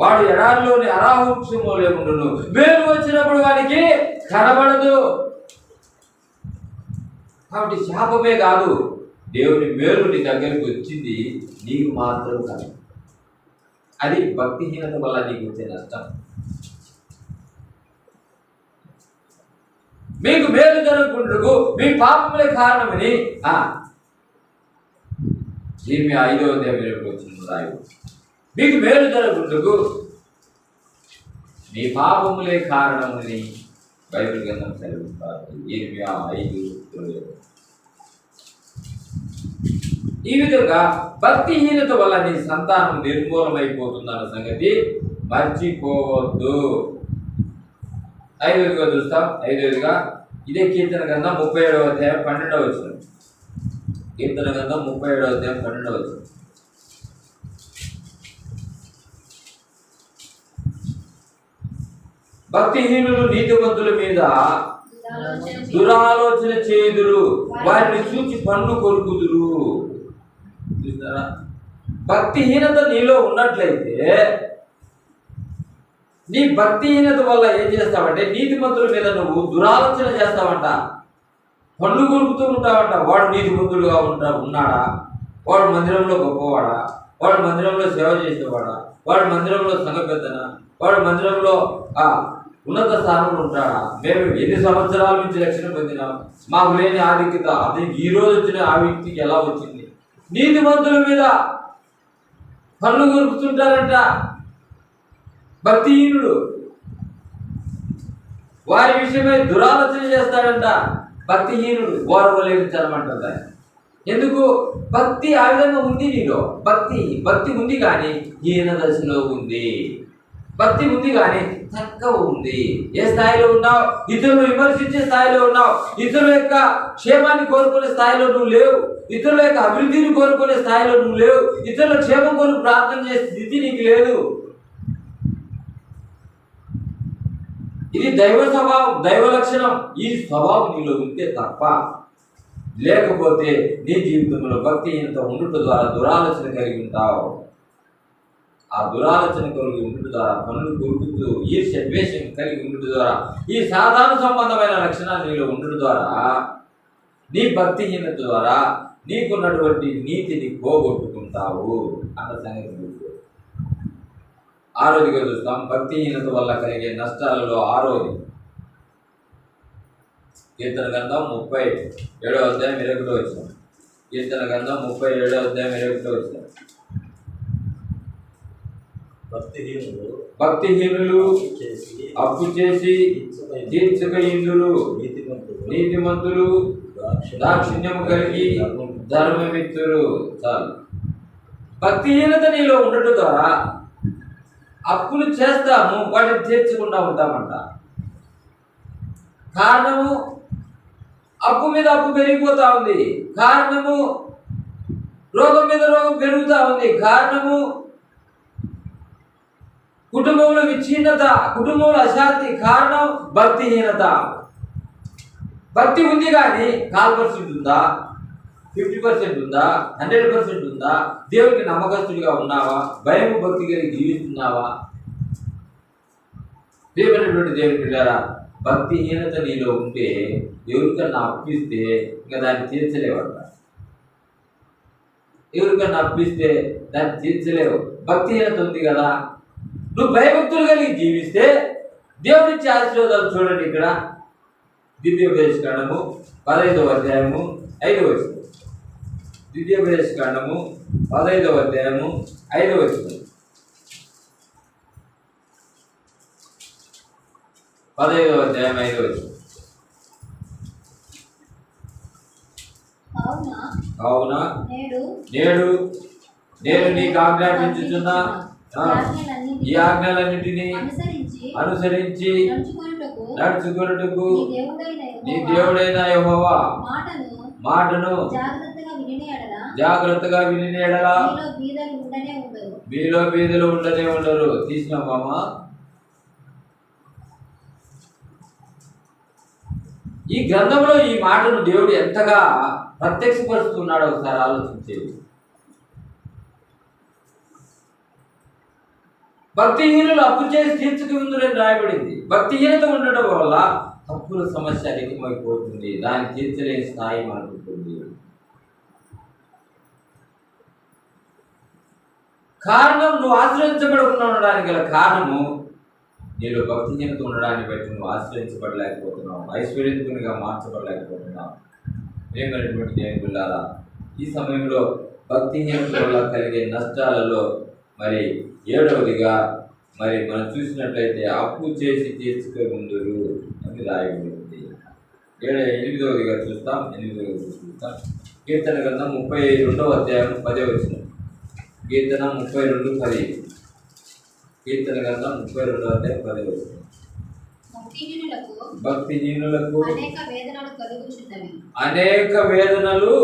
వాడు ఎడారిలోని అరావృక్షములో ఉండును, మేలు వచ్చినప్పుడు వాడికి కనబడదు. కాబట్టి శాపమే కాదు, దేవుని మేలు నీ దగ్గరికి వచ్చింది, నీకు మాత్రం కాదు. అది భక్తిహీనత వల్ల నీకు వచ్చే నష్టం. మీకు మేలు జరుగుకుంటూ మీ పాపములే కారణమని ఇర్మీయా 5వ అధ్యాయం వచ్చిన రాయి. మీకు మేలు జరుగుకుంటూ మీ పాపములే కారణమని బైబిల్ గ్రంథం సెలవిస్తారు. ఇర్మీయా 5:20. ఈ విధంగా భక్తిహీనత వల్ల నీ సంతానం నిర్మూలమైపోతుందన్న సంగతి మర్చిపోవద్దు. 5వదిగా చూస్తాం. 5వదిగా ఇదే కీర్తన గ్రంథం 37వ అధ్యాయం 12వ వచనం. కీర్తన గ్రంథం 37వ అధ్యాయం 12వ వచనం. భక్తిహీనులు నీతిమంతుల మీద దురాలోచన చేయుదురు, వారిని చూచి పన్ను కొరుకుదురు. చూస్తారా? భక్తిహీనత నీలో ఉన్నట్లయితే నీ భక్తిహీనత వల్ల ఏం చేస్తావంటే నీతిమంతుల మీద నువ్వు దురాలోచన చేస్తావంట, పన్ను కొరుకుతూ ఉంటావంట. వాడు నీతిమంతుడుగా ఉన్నాడా, వాడు మందిరంలో గొప్పవాడా, వాడు మందిరంలో సేవ చేసేవాడా, వాడు మందిరంలో సంఘ పెద్దనా, వాడు మందిరంలో ఉన్నత స్థానంలో ఉంటాడా, మేము ఎన్ని సంవత్సరాల నుంచి రక్షణ పొందినాం, మాకు లేని ఆధిక్యత అది ఈ రోజు వచ్చిన ఆ వ్యక్తికి ఎలా వచ్చింది. నీతిమంతుల మీద పన్ను కొరుకుతుంటారంట భక్తిహీనుడు, వారి విషయమై దురాలోచన చేస్తాడంట భక్తిహీనుడు. గౌరవలేని చదవమంటుంది. ఎందుకు? భక్తి ఆ విధంగా ఉంది నీలో. భక్తి ఉంది కానీ హీన దశలో ఉంది. భక్తి ఉంది కానీ తక్కువ ఉంది. ఏ స్థాయిలో ఉన్నావు? ఇతరులు విమర్శించే స్థాయిలో ఉన్నావు. ఇతరుల యొక్క క్షేమాన్ని కోరుకునే స్థాయిలో నువ్వు లేవు. ఇతరుల యొక్క అభివృద్ధిని కోరుకునే స్థాయిలో నువ్వు లేవు. ఇతరుల క్షేమం కొరకు ప్రార్థన చేసే స్థితి నీకు లేదు. ఇది దైవ స్వభావం, దైవ లక్షణం. ఈ స్వభావం నీలో ఉంటే తప్ప లేకపోతే నీ జీవితంలో భక్తిహీనత ఉండుట ద్వారా దురాలోచన కలిగి ఉంటావు. ఆ దురాలోచన కలిగి ఉండుట ద్వారా పనులు కొరుకుతూ ఈర్ష్య ద్వేషం కలిగి ఉండుట ద్వారా ఈ సాధారణ సంబంధమైన లక్షణాలు నీలో ఉండుట ద్వారా నీ భక్తిహీనత ద్వారా నీకున్నటువంటి నీతిని పోగొట్టుకుంటావు అన్న సంగతి గుర్తు. ఆరోదిగా చూస్తాం. భక్తిహీనత వల్ల కలిగే నష్టాలలో ఆరోది కీర్తన గ్రంథం 37వ అధ్యాయం 21వ వచనం. కీర్తన గ్రంథం 37వ అధ్యాయం 21వ వచనం. భక్తిహీనులు అప్పు చేసి తీర్చక ఇందురు, నీతిమంతులు దాక్షిణ్యము కలిగి ధర్మమిత్తురు. చాలు. భక్తిహీనత నీలో ఉండటం ద్వారా అప్పులు చేస్తాము, వాటిని తీర్చకుండా ఉంటామంట. కారణము అప్పు మీద అప్పు పెరిగిపోతా ఉంది. కారణము రోగం మీద రోగం పెరుగుతూ ఉంది. కారణము కుటుంబంలో విచ్ఛిన్నత, కుటుంబంలో అశాంతి. కారణం భక్తిహీనత. భక్తి ఉంది కానీ 4% ఉందా, 50% ఉందా, 100% ఉందా? దేవునికి నమ్మకస్తుడిగా ఉన్నావా? భయం భక్తి కలిగి జీవిస్తున్నావా? ప్రియమైనటువంటి దేవుని బిడ్డలారా, భక్తిహీనత నీలో ఉంటే ఎవరికన్నా అప్పిస్తే ఇంకా దాన్ని తీర్చలేవట. ఎవరికన్నా అప్పిస్తే దాన్ని తీర్చలేవు. భక్తిహీనత ఉంది కదా. నువ్వు భయభక్తులు కలిగి జీవిస్తే దేవుడిచ్చే ఆశీర్వాదాలు చూడండి. ఇక్కడ ద్వితీయోపదేశకాండము 15వ అధ్యాయము 5వ వచనం. ద్వితీయోపదేశకాండము 15వ అధ్యాయము 5వ వచనం. 15వ అధ్యాయం 5వ వచనం. కావున నేడు నేను నీకు ఆజ్ఞాపించుచున్న ఈ ఆజ్ఞలన్నిటినీ అనుసరించి నడుచుకొనుటకు నీ దేవుడైన యెహోవా మాటను జాగ్రత్తగా విని ఎడల మీలో బీదలు ఉండనే ఉండరు. తీసినామా? ఈ గ్రంథంలో ఈ మాటను దేవుడు ఎంతగా ప్రత్యక్షపరుస్తున్నాడో ఒకసారి ఆలోచించేది. భక్తిహీనులు అప్పు చేసి తీర్చుకు ముందురని రాయబడింది. భక్తిహీనత ఉండడం వల్ల అప్పుల సమస్య అధికమైపోతుంది. దాన్ని తీర్చలేని స్థాయి మనకుంటుంది. కారణం నువ్వు ఆశ్రయించబడకుండా ఉండడానికి గల కారణము నీలో భక్తిహీనత ఉండడాన్ని బట్టి నువ్వు ఆశ్రయించబడలేకపోతున్నావు, ఐశ్వర్యవంతునిగా మార్చబడలేకపోతున్నావు. ప్రేమైనటువంటి దేవుని బిడ్డలారా, ఈ సమయంలో భక్తిహీనత వల్ల కలిగే నష్టాలలో మరి 7వదిగా మరి మనం చూసినట్లయితే అప్పు చేసి తీర్చుకో ముందురు అని రాయబడింది. 8వదిగా చూస్తాం. కీర్తన గ్రంథం 32వ అధ్యాయం 10వ వచనం. కీర్తన 32:10. కీర్తన గ్రంథం 32వ అధ్యాయం 10వ వచనం. భక్తిహీనులకు అనేక వేదనలు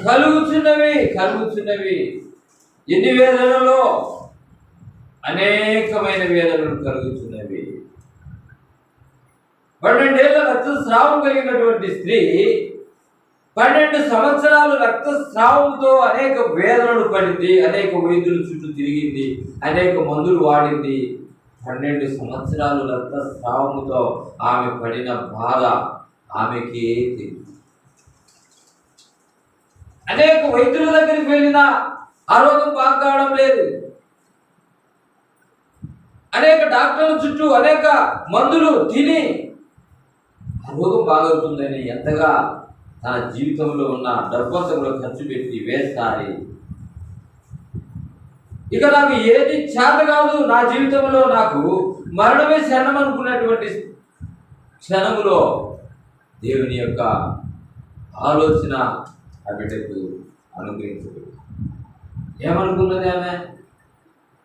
కలుగుచున్నవి. ఎన్ని వేదనలో? అనేకమైన వేదనలు కలుగుతున్నవి. 12 ఏళ్ల రక్తస్రావం కలిగినటువంటి స్త్రీ 12 సంవత్సరాలు రక్తస్రావంతో అనేక వేదనలు పడింది. అనేక వైద్యుల చుట్టూ తిరిగింది. అనేక మందులు వాడింది. 12 సంవత్సరాలు రక్తస్రావముతో ఆమె పడిన బాధ ఆమెకే తెలియదు. అనేక వైద్యుల దగ్గరికి వెళ్ళినా ఆ రోగం బాగా కావడం లేదు. అనేక డాక్టర్ల చుట్టూ అనేక మందులు తిని ఆ రోగం బాగవుతుందని ఎంతగా తన జీవితంలో ఉన్న డబ్బంతలో ఖర్చు పెట్టి వేస్తారి. ఇక నాకు ఏది చేత కాదు, నా జీవితంలో నాకు మరణమే శరణం అనుకున్నటువంటి క్షణములో దేవుని యొక్క ఆలోచన ఆ బిడ్డకు అనుగ్రహించదు. ఏమనుకున్నది ఆమె?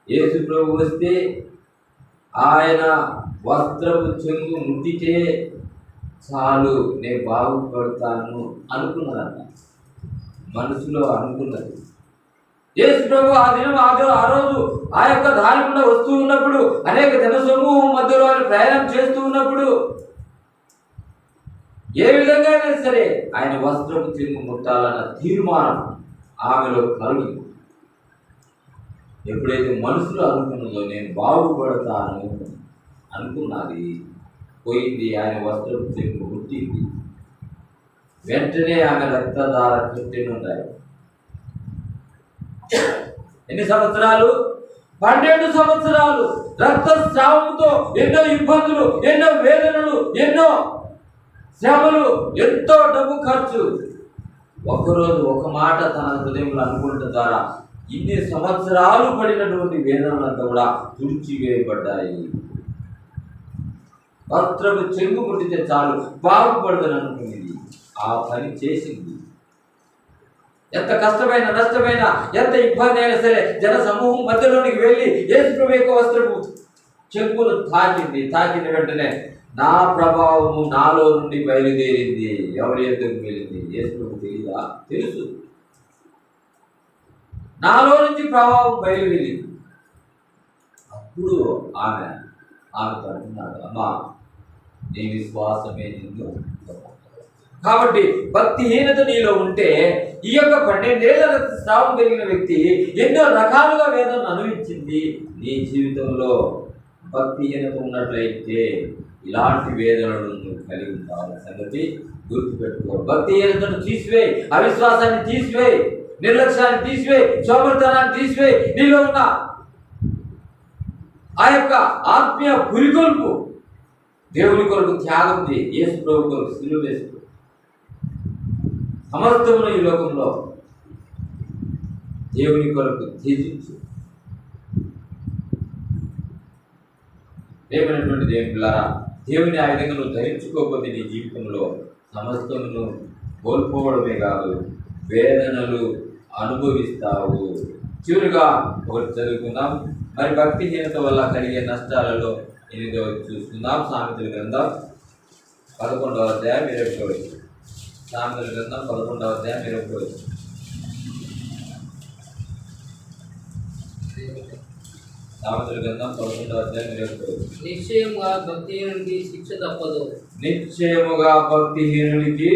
యేసు ప్రభు వస్తే ఆయన వస్త్రపు చెంగు ముట్టితే చాలు నేను బాగుపడతాను అనుకున్నదంట. మనసులో అనుకున్నది. యేసు ప్రభు ఆ దినం ఆ రోజు ఆ యొక్క దారి గుండా వస్తూ ఉన్నప్పుడు, అనేక జన సమూహం మధ్యలో ఆయన ప్రయాణం చేస్తూ ఉన్నప్పుడు ఏ విధంగా అయినా సరే ఆయన వస్త్రపు చెంగు ముట్టాలన్న తీర్మానం ఆమెలో కలిగింది. ఎప్పుడైతే మనసులో అనుకున్నదో నేను బాగుపడతాను అనుకున్నది పోయింది, ఆయన వస్త్రపు చెంగు ముట్టింది. వెంటనే ఆమె రక్తధార కట్టెనుంటాయి. ఎన్ని సంవత్సరాలు? 12 సంవత్సరాలు రక్తస్రావంతో ఎన్నో ఇబ్బందులు, ఎన్నో వేదనలు, ఎన్నో శ్రమలు, ఎంతో డబ్బు ఖర్చు. ఒకరోజు ఒక మాట తన హృదయంలో అనుకుంటం ద్వారా ఇన్ని సంవత్సరాలు పడినటువంటి వేదనలంతా కూడా తుడిచివేయబడ్డాయి. వస్త్రపు చెంగు ముట్టితే చాలు బాగుపడదని అనుకునేది. ఆ పని చేసింది. ఎంత కష్టమైన, నష్టమైన, ఎంత ఇబ్బంది అయినా సరే జన సమూహం మధ్యలోనికి వెళ్ళి యేసుప్రభు యొక్క వస్త్రపు చెంగును తాకింది. తాకిన వెంటనే నా ప్రభావము నాలో నుండి బయలుదేరింది. ఎవరి ఎదుగు వెళ్ళింది? యేసుప్రభు తెలియదా? తెలుసు. నాలో నుంచి ప్రభావం బయలుదేరింది. అప్పుడు ఆమెతో అంటున్నాడు, అమ్మా నీ విశ్వాసమే నిన్ను. కాబట్టి భక్తిహీనత నీలో ఉంటే ఈ యొక్క 12 ఏళ్ల రక్తస్రావం కలిగిన వ్యక్తి ఎన్నో రకాలుగా వేదన అనుభవించింది. నీ జీవితంలో భక్తిహీనత ఉన్నట్లయితే ఇలాంటి వేదనలను నువ్వు కలిగి ఉంటావు సంగతి గుర్తుపెట్టుకో. భక్తిహీనతను తీసివేయి, అవిశ్వాసాన్ని తీసివేయి, నిర్లక్ష్యాన్ని తీసివేయి, సోమర్థనాన్ని తీసివేయి. నీలో ఉన్న ఆ యొక్క ఆత్మీయ పురికొల్పు దేవుని కొరకు త్యాగం చేయి. యేసు ప్రభు కొరకు సిలువ వేసుకో. సమస్తమును ఈ లోకంలో దేవుని కొరకు త్యజించు. ఏమైనటువంటి దేవుని పిల్లరా, దేవుని ఆ విధంగా నువ్వు ధరించుకోకపోతే నీ జీవితంలో సమస్తమును కోల్పోవడమే కాదు, వేదనలు అనుభవిస్తావు. చివరిగా ఒకటి చదువుకుందాం. మరి భక్తిహీనత వల్ల కలిగే నష్టాలలో 8వ చూసుకుందాం. సామెతల గ్రంథం 11వ అధ్యాయం 21. సామెతల గ్రంథం 11వ అధ్యాయం 21. సామెతల గ్రంథం 11వ అధ్యాయం 21. నిశ్చయముగా భక్తిహీనునికి శిక్ష తప్పదు. నిశ్చయముగా భక్తిహీనునికి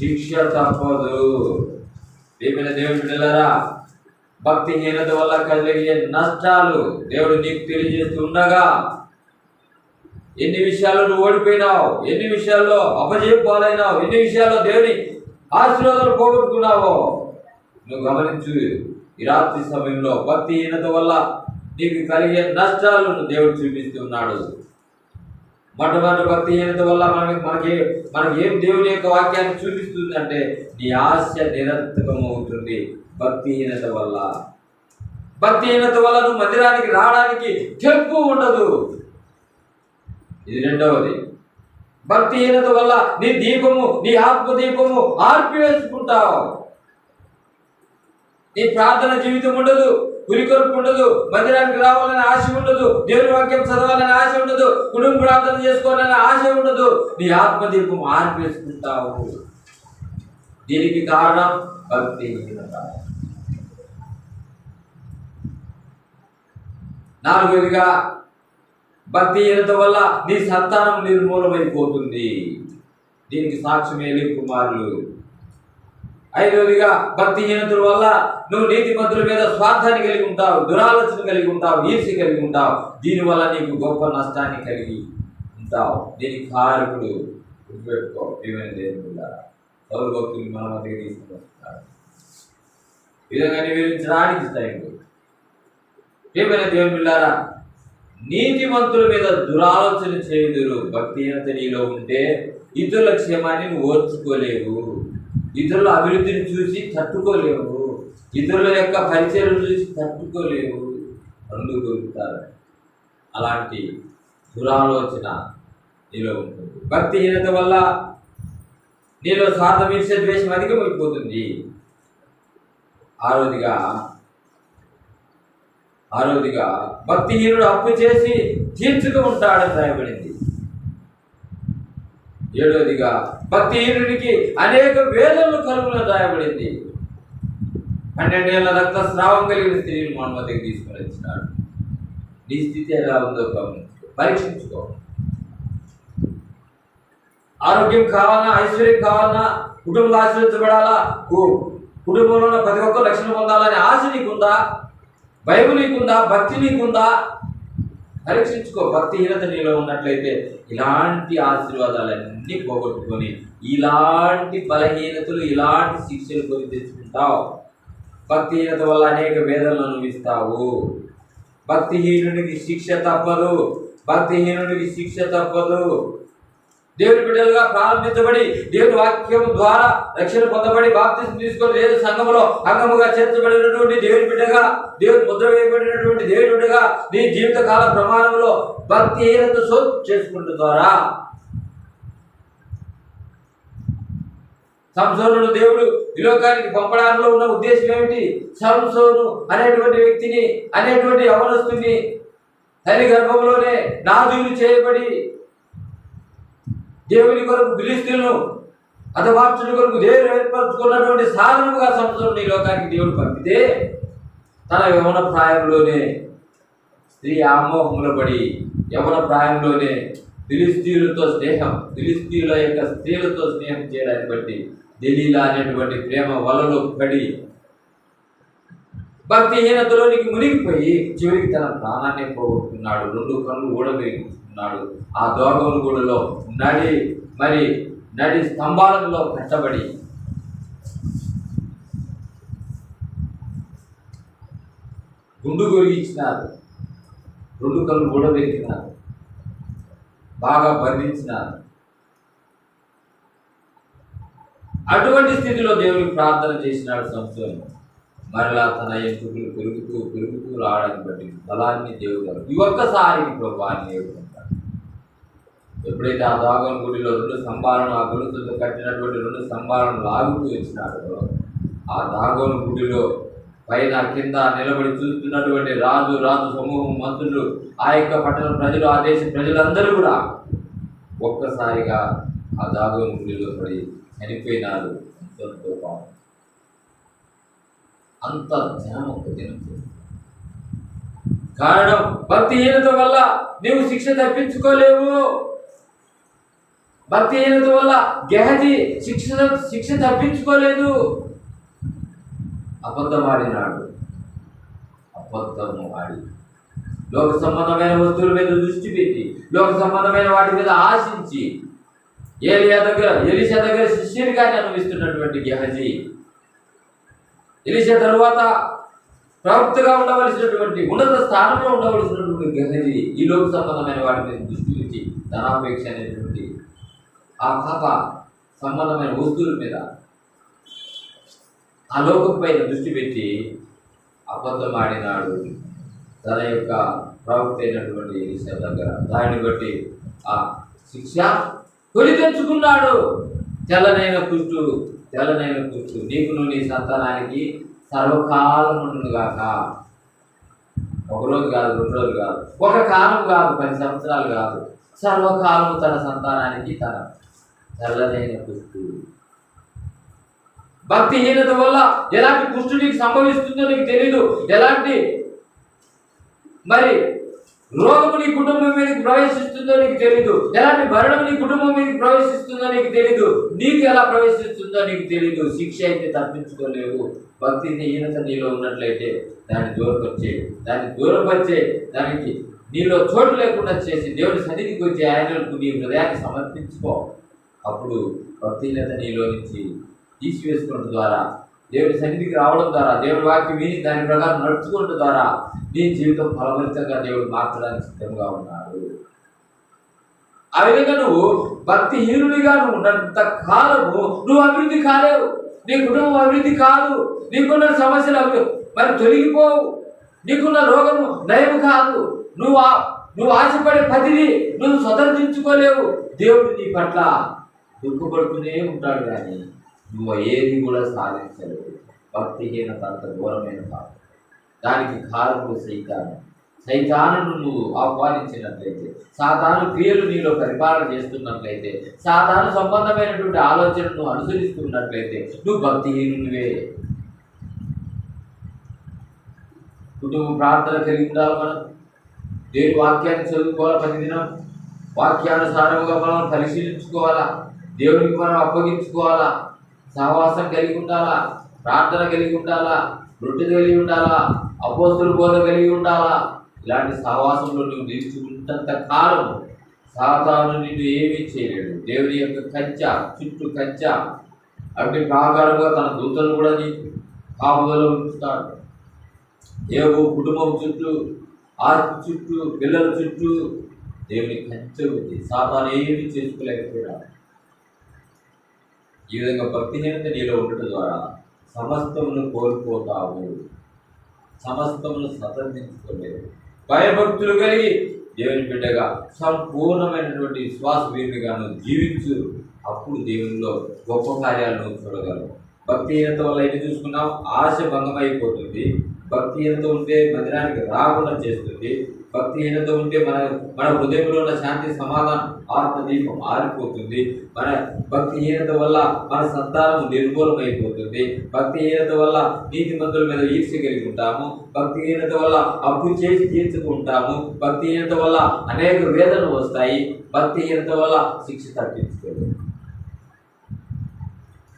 శిక్ష తప్పదు. ప్రియమైన దేవుని బిడ్డలారా, భక్తిహీనత వల్ల కలిగే నష్టాలు దేవుడు నీకు తెలియజేస్తుండగా ఎన్ని విషయాల్లో నువ్వు ఓడిపోయినావు, ఎన్ని విషయాల్లో అపజయం పాలైనావు, ఎన్ని విషయాల్లో దేవుని ఆశీర్వాదాలు పోగొట్టుకున్నావో నువ్వు గమనించు. ఈ రాత్రి సమయంలో భక్తిహీనత వల్ల నీకు కలిగే నష్టాలను దేవుడు చూపిస్తున్నాడు. మొట్టమొదటి భక్తిహీనత వల్ల మనకి ఏం దేవుని యొక్క వాక్యాన్ని చూపిస్తుంది అంటే నీ ఆశ నిరర్థకమవుతుంది. భక్తిహీనత వల్ల నువ్వు మందిరానికి రావడానికి తెంపు ఉండదు. ఇది రెండవది. భక్తిహీనత వల్ల నీ దీపము, నీ ఆత్మదీపము ఆర్పివేసుకుంటావు. నీ ప్రార్థన జీవితం ఉండదు, పులికొరుపు ఉండదు, మందిరానికి రావాలని ఆశ ఉండదు, దేవుని వాక్యం చదవాలని ఆశ ఉండదు, కుటుంబ ప్రార్థన చేసుకోవాలని ఆశ ఉండదు. నీ ఆత్మదీపం ఆర్పివేసుకుంటావు. దీనికి కారణం భక్తిహీనత. 4వదిగా భక్తిహీనత వల్ల నీ సంతానం నిర్మూలమైపోతుంది. దీనికి సాక్ష్యమే ఏలీ కుమారులు. 5వదిగా భక్తిహీనత వల్ల నువ్వు నీతిమంతుల మీద స్వార్థాన్ని కలిగి ఉంటావు, దురాలోచన కలిగి ఉంటావు, ఈర్ష్య కలిగి ఉంటావు. దీనివల్ల నీకు గొప్ప నష్టాన్ని కలిగి ఉంటావు. దీనికి కారకుడు గుర్తుపెట్టుకో. ఏమైనా దేవుడు సౌలు భక్తులు మన మధ్య తీసుకుని వస్తున్నాడు. ఈ విధంగా నివేదించడానికి ఇస్తాయి. ఏమైనా దేవుని బిడ్డలారా, నీతిమంతుల మీద దురాలోచన చేయుదురు. భక్తిహీనత నీలో ఉంటే ఇతరుల క్షేమాన్ని నువ్వు ఓర్చుకోలేవు, ఇతరుల అభివృద్ధిని చూసి తట్టుకోలేవు, ఇతరుల యొక్క పరిచయం చూసి తట్టుకోలేవు. రెండు దొరుకుతారు. అలాంటి దురాలోచన నీలో ఉంటుంది. భక్తిహీనత వల్ల నీలో స్వార్థం, ఈర్ష్య, ద్వేషం అధికమైపోతుంది. ఆరోదిగా భక్తిహీనుడు అప్పు చేసి తీర్చుకు ఉంటాడని రాయబడింది. 7వదిగా భక్తిహీనుడికి అనేక వేదనలు కలుగులని రాయబడింది. 12 ఏళ్ల రక్తస్రావం కలిగిన స్త్రీని మన మధ్యకి తీసుకుని వచ్చినాడు. నీ స్థితి ఎలా ఉందో గమనించుకో, పరీక్షించుకో. ఆరోగ్యం కావాలన్నా, ఐశ్వర్యం కావాలన్నా, కుటుంబం ఆశ్రయించబడాలా, కుటుంబంలో ఉన్న ప్రతి ఒక్క రక్షణ పొందాలనే ఆశ నీకుందా? భయం నీకుందా? భక్తి నీకుందా? పరీక్షించుకో. భక్తిహీనత నీలో ఉన్నట్లయితే ఇలాంటి ఆశీర్వాదాలన్నీ పోగొట్టుకొని ఇలాంటి బలహీనతలు, ఇలాంటి శిక్షలు కొని తెచ్చుకుంటావు. భక్తిహీనత వల్ల అనేక వేదనలు అనుభవిస్తావు. భక్తిహీనుడికి శిక్ష తప్పదు. భక్తిహీనుడికి శిక్ష తప్పదు. దేవుని బిడ్డలుగా ప్రారంభించబడి దేవుని వాక్యం ద్వారా రక్షణ పొందబడి బాప్తిస్మం తీసుకొని దేవుని సంఘములో అంగముగా చేర్చబడినటువంటి దేవుని బిడ్డగా, దేవుని ముద్ర వేయబడినటువంటి దేవుని బిడ్డగా నీ జీవిత కాల ప్రమాణంలో భక్తిహీనత చేసుకుంటు ద్వారా సంసోనును దేవుడు ఈ లోకానికి పంపడంలో ఉన్న ఉద్దేశం ఏమిటి? సంసోను అనేటువంటి వ్యక్తిని, అనేటువంటి యవనస్తుని తల్లి గర్భంలోనే నాజూలు చేయబడి దేవుని కొరకు ఫిలిష్తీయులను హతమార్చుని కొరకు దేవుడు ఏర్పరచుకున్నటువంటి సాధనముగా సంసోను ఈ లోకానికి దేవుడు పంపితే తన యవన ప్రాయంలోనే స్త్రీ ఆమోహంలో పడి యవన ప్రాయంలోనే ఫిలిష్తీయులతో స్నేహం, ఫిలిష్తీయుల యొక్క స్త్రీలతో స్నేహం చేయడాన్ని బట్టి దెలీలా అనేటువంటి ప్రేమ వలలో పడి భక్తిహీనతలోనికి మునిగిపోయి చివరికి తన ప్రాణాన్ని పోగొట్టుకున్నాడు. 2 కళ్ళు ఊడబెరుకున్నాడు. ఆ దోగముల గూడలో నడి స్తంభాలలో కట్టబడి గుండు గొరిగించినారు. 2 కళ్ళు ఊడబెరికినారు. బాగా బంధించినారు. అటువంటి స్థితిలో దేవుడికి ప్రార్థన చేసినాడు సంసోను. మరలా తన ఎంటుకలు పెరుగుతూ రావడానికి బట్టి బలాన్ని దేవుడు ఈ ఒక్కసారికి ప్రభావాన్ని దేవుడుకుంటాడు. ఎప్పుడైతే ఆ దాగోను గుడిలో 2 స్తంభాలను, ఆ గొలుసులతో కట్టినటువంటి 2 స్తంభాలను లాగుతూ వచ్చినాడో, ఆ దాగోను గుడిలో పైన కింద నిలబడి చూస్తున్నటువంటి రాజు సమూహం, మంత్రులు, ఆ యొక్క పట్టణ ప్రజలు, ఆ దేశ ప్రజలందరూ కూడా ఒక్కసారిగా ఆ దాగోను గుడిలో పడి చనిపోయినారు. అంత జనం ఒక దినం. కారణం భక్తిహీనత వల్ల నీవు శిక్ష తప్పించుకోలేవు. భక్తిహీనత వల్ల గెహజీ శిక్ష తప్పించుకోలేదు. అబద్ధమాడినాడు. అబద్ధము ఆడి లోక సంబంధమైన వస్తువుల మీద దృష్టి పెట్టి, లోక సంబంధమైన వాటి మీద ఆశించి ఎలీషా దగ్గర శిష్యునిగా అనుభవిస్తున్నటువంటి గెహజీ, ఎలీషా తరువాత ప్రవక్తగా ఉండవలసినటువంటి ఉన్నత స్థానంలో ఉండవలసినటువంటి గెహజీ ఈ లోక సంబంధమైన వాటి మీద దృష్టి పెట్టి ధనాపేక్ష అనేటువంటి ఆ పాప సంబంధమైన వస్తువుల మీద, ఆ లోకం పైన దృష్టి పెట్టి అబద్ధం ఆడినాడు తన యొక్క ప్రవక్త అయినటువంటి ఎలీషా దగ్గర. దాన్ని బట్టి ఆ శిక్ష కొని తెచ్చుకున్నాడు. తెల్లనైన కుష్టు నీకును నీ సంతానానికి సర్వకాలం ఉండుగాక. 1 రోజు కాదు, 2 రోజులు కాదు, ఒక కాలం కాదు, 10 సంవత్సరాలు కాదు, సర్వకాలము తన సంతానానికి తన తెల్లనైన కుష్టు. భక్తిహీనత వల్ల ఎలాంటి కుష్టు నీకు సంభవిస్తుందో నీకు తెలీదు. ఎలాంటి రోగము నీ కుటుంబం మీదకి ప్రవేశిస్తుందో నీకు తెలీదు. ఎలాంటి మరణం నీ కుటుంబం మీదకి ప్రవేశిస్తుందో నీకు తెలీదు. నీకు ఎలా ప్రవేశిస్తుందో నీకు తెలీదు. శిక్ష అయితే తప్పించుకోలేవు. భక్తిహీనత నీలో ఉన్నట్లయితే దాన్ని దూరపరిచే దానికి నీలో చోటు లేకుండా చేసి దేవుని సన్నిధికి వచ్చి ఆయనకు నీ హృదయాన్ని సమర్పించుకో. అప్పుడు భక్తిహీనత నీలో నుంచి తీసివేసుకోవడం ద్వారా, దేవుని సన్నిధికి రావడం ద్వారా, దేవుని వాక్యం విని దాని ప్రకారం నడుచుకోవడం ద్వారా నీ జీవితం ఫలభరితంగా దేవుడు మార్చడానికి సిద్ధంగా ఉన్నాడు. ఆ విధంగా నువ్వు భక్తిహీనుడిగా నువ్వు ఉన్నంత కాలము నువ్వు అభివృద్ధి కాలేవు. నీ కుటుంబం అభివృద్ధి కాదు. నీకున్న సమస్యలు తొలగిపోవు. నీకున్న రోగము నయం కాదు. నువ్వు ఆశపడే ప్రతిదీ నువ్వు స్వతంత్రించుకోలేవు. దేవుడు నీ పట్ల దుఃఖపడుతూనే ఉంటాడు, కానీ నువ్వు ఏది కూడా సాధించలేవు. భక్తిహీనత అంత ఘోరమైన కాదు. దానికి కారణము సైతానును నువ్వు ఆహ్వానించినట్లయితే, సాతాను క్రియలు నీలో పరిపాలన చేస్తున్నట్లయితే, సాతాను సంబంధమైనటువంటి ఆలోచనను అనుసరిస్తున్నట్లయితే నువ్వు భక్తిహీనునివే. కుటుంబ ప్రార్థన కలిగి ఉండాలి. మనం దేవుని వాక్యాన్ని చదువుకోవాలి. ప్రతిదినం వాక్యానుసారముగా మనం పరిశీలించుకోవాలా. దేవునికి మనం అప్పగించుకోవాలా, సహవాసం కలిగి ఉండాలా, ప్రార్థన కలిగి ఉండాలా, రొట్టె కలిగి ఉండాలా, అపోస్తుల బోధ కలిగి ఉండాలా. ఇలాంటి సహవాసంలో నువ్వు నిలిచి ఉంటంత కాలం సాతాను నిన్ను ఏమీ చేయలేడు. దేవుని యొక్క కంచె, చుట్టూ కంచె అగ్ని ప్రాకారంగా తన దూతలు కూడా నీకు కాపుదల ఉంచుతాడు. ఏవో కుటుంబం చుట్టూ, ఆస్తి చుట్టూ, పిల్లల చుట్టూ దేవుని కంచె ఉంది. సాతాను ఏమీ చేసుకోలేకపోయాడు. ఈ విధంగా భక్తిహీనత నీలో ఉండటం ద్వారా సమస్తమును కోల్పోతావు, సమస్తమును స్వతంత్రించుకోలేవు. భయభక్తులు కలిగి దేవుని బిడ్డగా సంపూర్ణమైనటువంటి విశ్వాస వీరునిగాను జీవించు. అప్పుడు దేవునిలో గొప్ప కార్యాలను చూడగలవు. భక్తిహీనత వల్ల ఏమి చూసుకున్నాం? ఆశ భంగం అయిపోతుంది. భక్తిహీనత ఉంటే మందిరానికి రాకుండా చేస్తుంది. భక్తిహీనత ఉంటే మన హృదయంలో ఉన్న శాంతి సమాధానం ఆత్మదీపం ఆరిపోతుంది. మన భక్తిహీనత వల్ల మన సంతానం నిర్మూలమైపోతుంది. భక్తిహీనత వల్ల నీతిమంతుల మీద ఈర్ష్య కలిగి ఉంటాము. భక్తిహీనత వల్ల అప్పు చేసి తీర్చుకుంటాము. భక్తిహీనత వల్ల అనేక వేదనలు వస్తాయి. భక్తిహీనత వల్ల శిక్ష తప్పించుకోలేదు.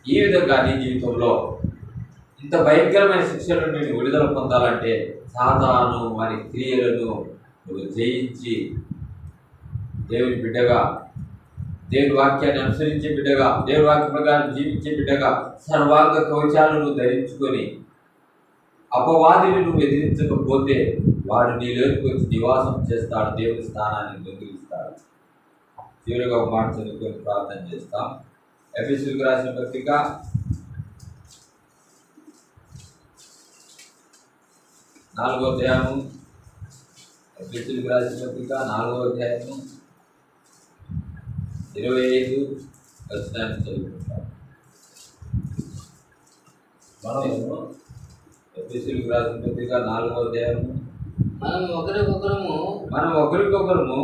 ఈ విధంగా నీ జీవితంలో ఇంత భయంకరమైన శిక్షల నుండి విడుదల పొందాలంటే సాతాను వారి క్రియలను నువ్వు జయించి దేవుని బిడ్డగా, దేవుని వాక్యాన్ని అనుసరించే బిడ్డగా, దేవుని వాక్య ప్రకారం జీవించే బిడ్డగా సర్వాంగ కవచాలను ధరించుకొని అపవాదిని నువ్వు ఎదిరించకపోతే వాడు నీలోకి వచ్చి నివాసం చేస్తాడు. దేవుని స్థానాన్ని దొంగిలిస్తాడు. చివరిగా ఒక మాట చదువుకొని ప్రార్థన చేస్తాం. ఎఫెసీయులకు రాసిన పత్రిక 4వ అధ్యాయము, ఎఫెసీయులకు రాసిన పత్రిక 4వ అధ్యాయము 25 వచనాన్ని చదువుకుంటాం. మనము ఎఫెసీయులకు రాసిన పత్రిక 4వ అధ్యాయము, మనం ఒకరికొకరము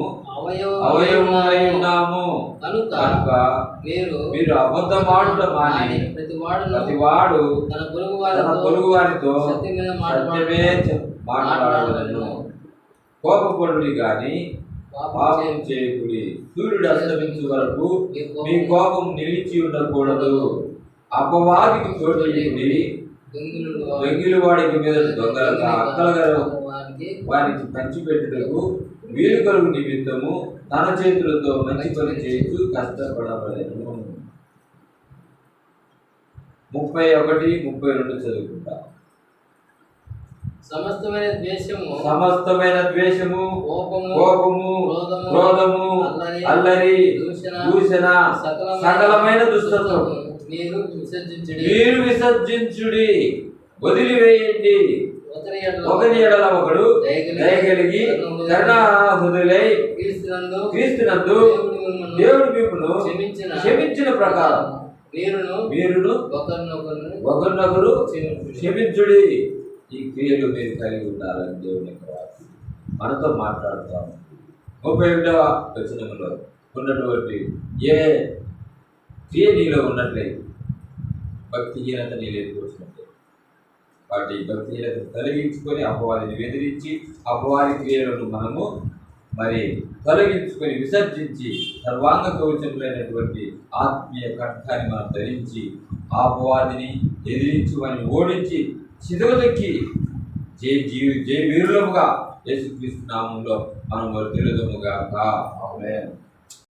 అవయవమై ఉన్నాము కనుక మీరు అబద్ధమాడుట మాని ప్రతివాడు తన పొరుగు వారితో సత్యమే మాట్లాడవలెను. కోపపడుడి గాని పాపం చేయకుడి. సూర్యుడు అస్తమించు వరకు మీ కోపం నిలిచి ఉండకూడదు. అపవాదికి చోటుడి. దొంగిలు వాడికి మీద దొంగలుగా అక్కలగారు వారికి పంచిపెట్టుటకు వీలు కలుగు నిమిత్తము తన చేతులతో మంచి పని చేస్తూ కష్టపడవలెను. 31, 32 చదువుకుంటా. సమస్తమైన ద్వేషము, కోపము, క్రోధము, అల్లరి, దూషణ, సకలమైన దుష్టత్వం మీరు విసర్జించుడి. వదిలివేయండి. ఒకరి ఎడల ఒకడు దయగలిగి కరుణాహృదయులై క్రీస్తునందు దేవుడు మిమ్మును క్షమించిన ప్రకారం మీరును ఒకరినొకరు క్షమించుడి. ఈ క్రియలు మీరు కలిగి ఉండాలని దేవుని మనతో మాట్లాడుతాము. 31వ వచనంలో ఉన్నటువంటి ఏ క్రియ నీలో ఉన్నట్లయితే భక్తిహీనత నీలోకి వచ్చినట్లయితే వాటి భక్తిహీనత తొలగించుకొని అపవాదిని ఎదిరించి అపవాది క్రియలను మనము తొలగించుకొని విసర్జించి సర్వాంగ కవచములైనటువంటి ఆత్మీయ కంఠాన్ని మనం ధరించి అపవాదిని ఎదిరించి వారిని ఓడించి చిదవదక్కి జయ వీరులముగా యేసుక్రీస్తు నామములో మనం వర్ధిల్లుదుముగాక. ఆమేన్.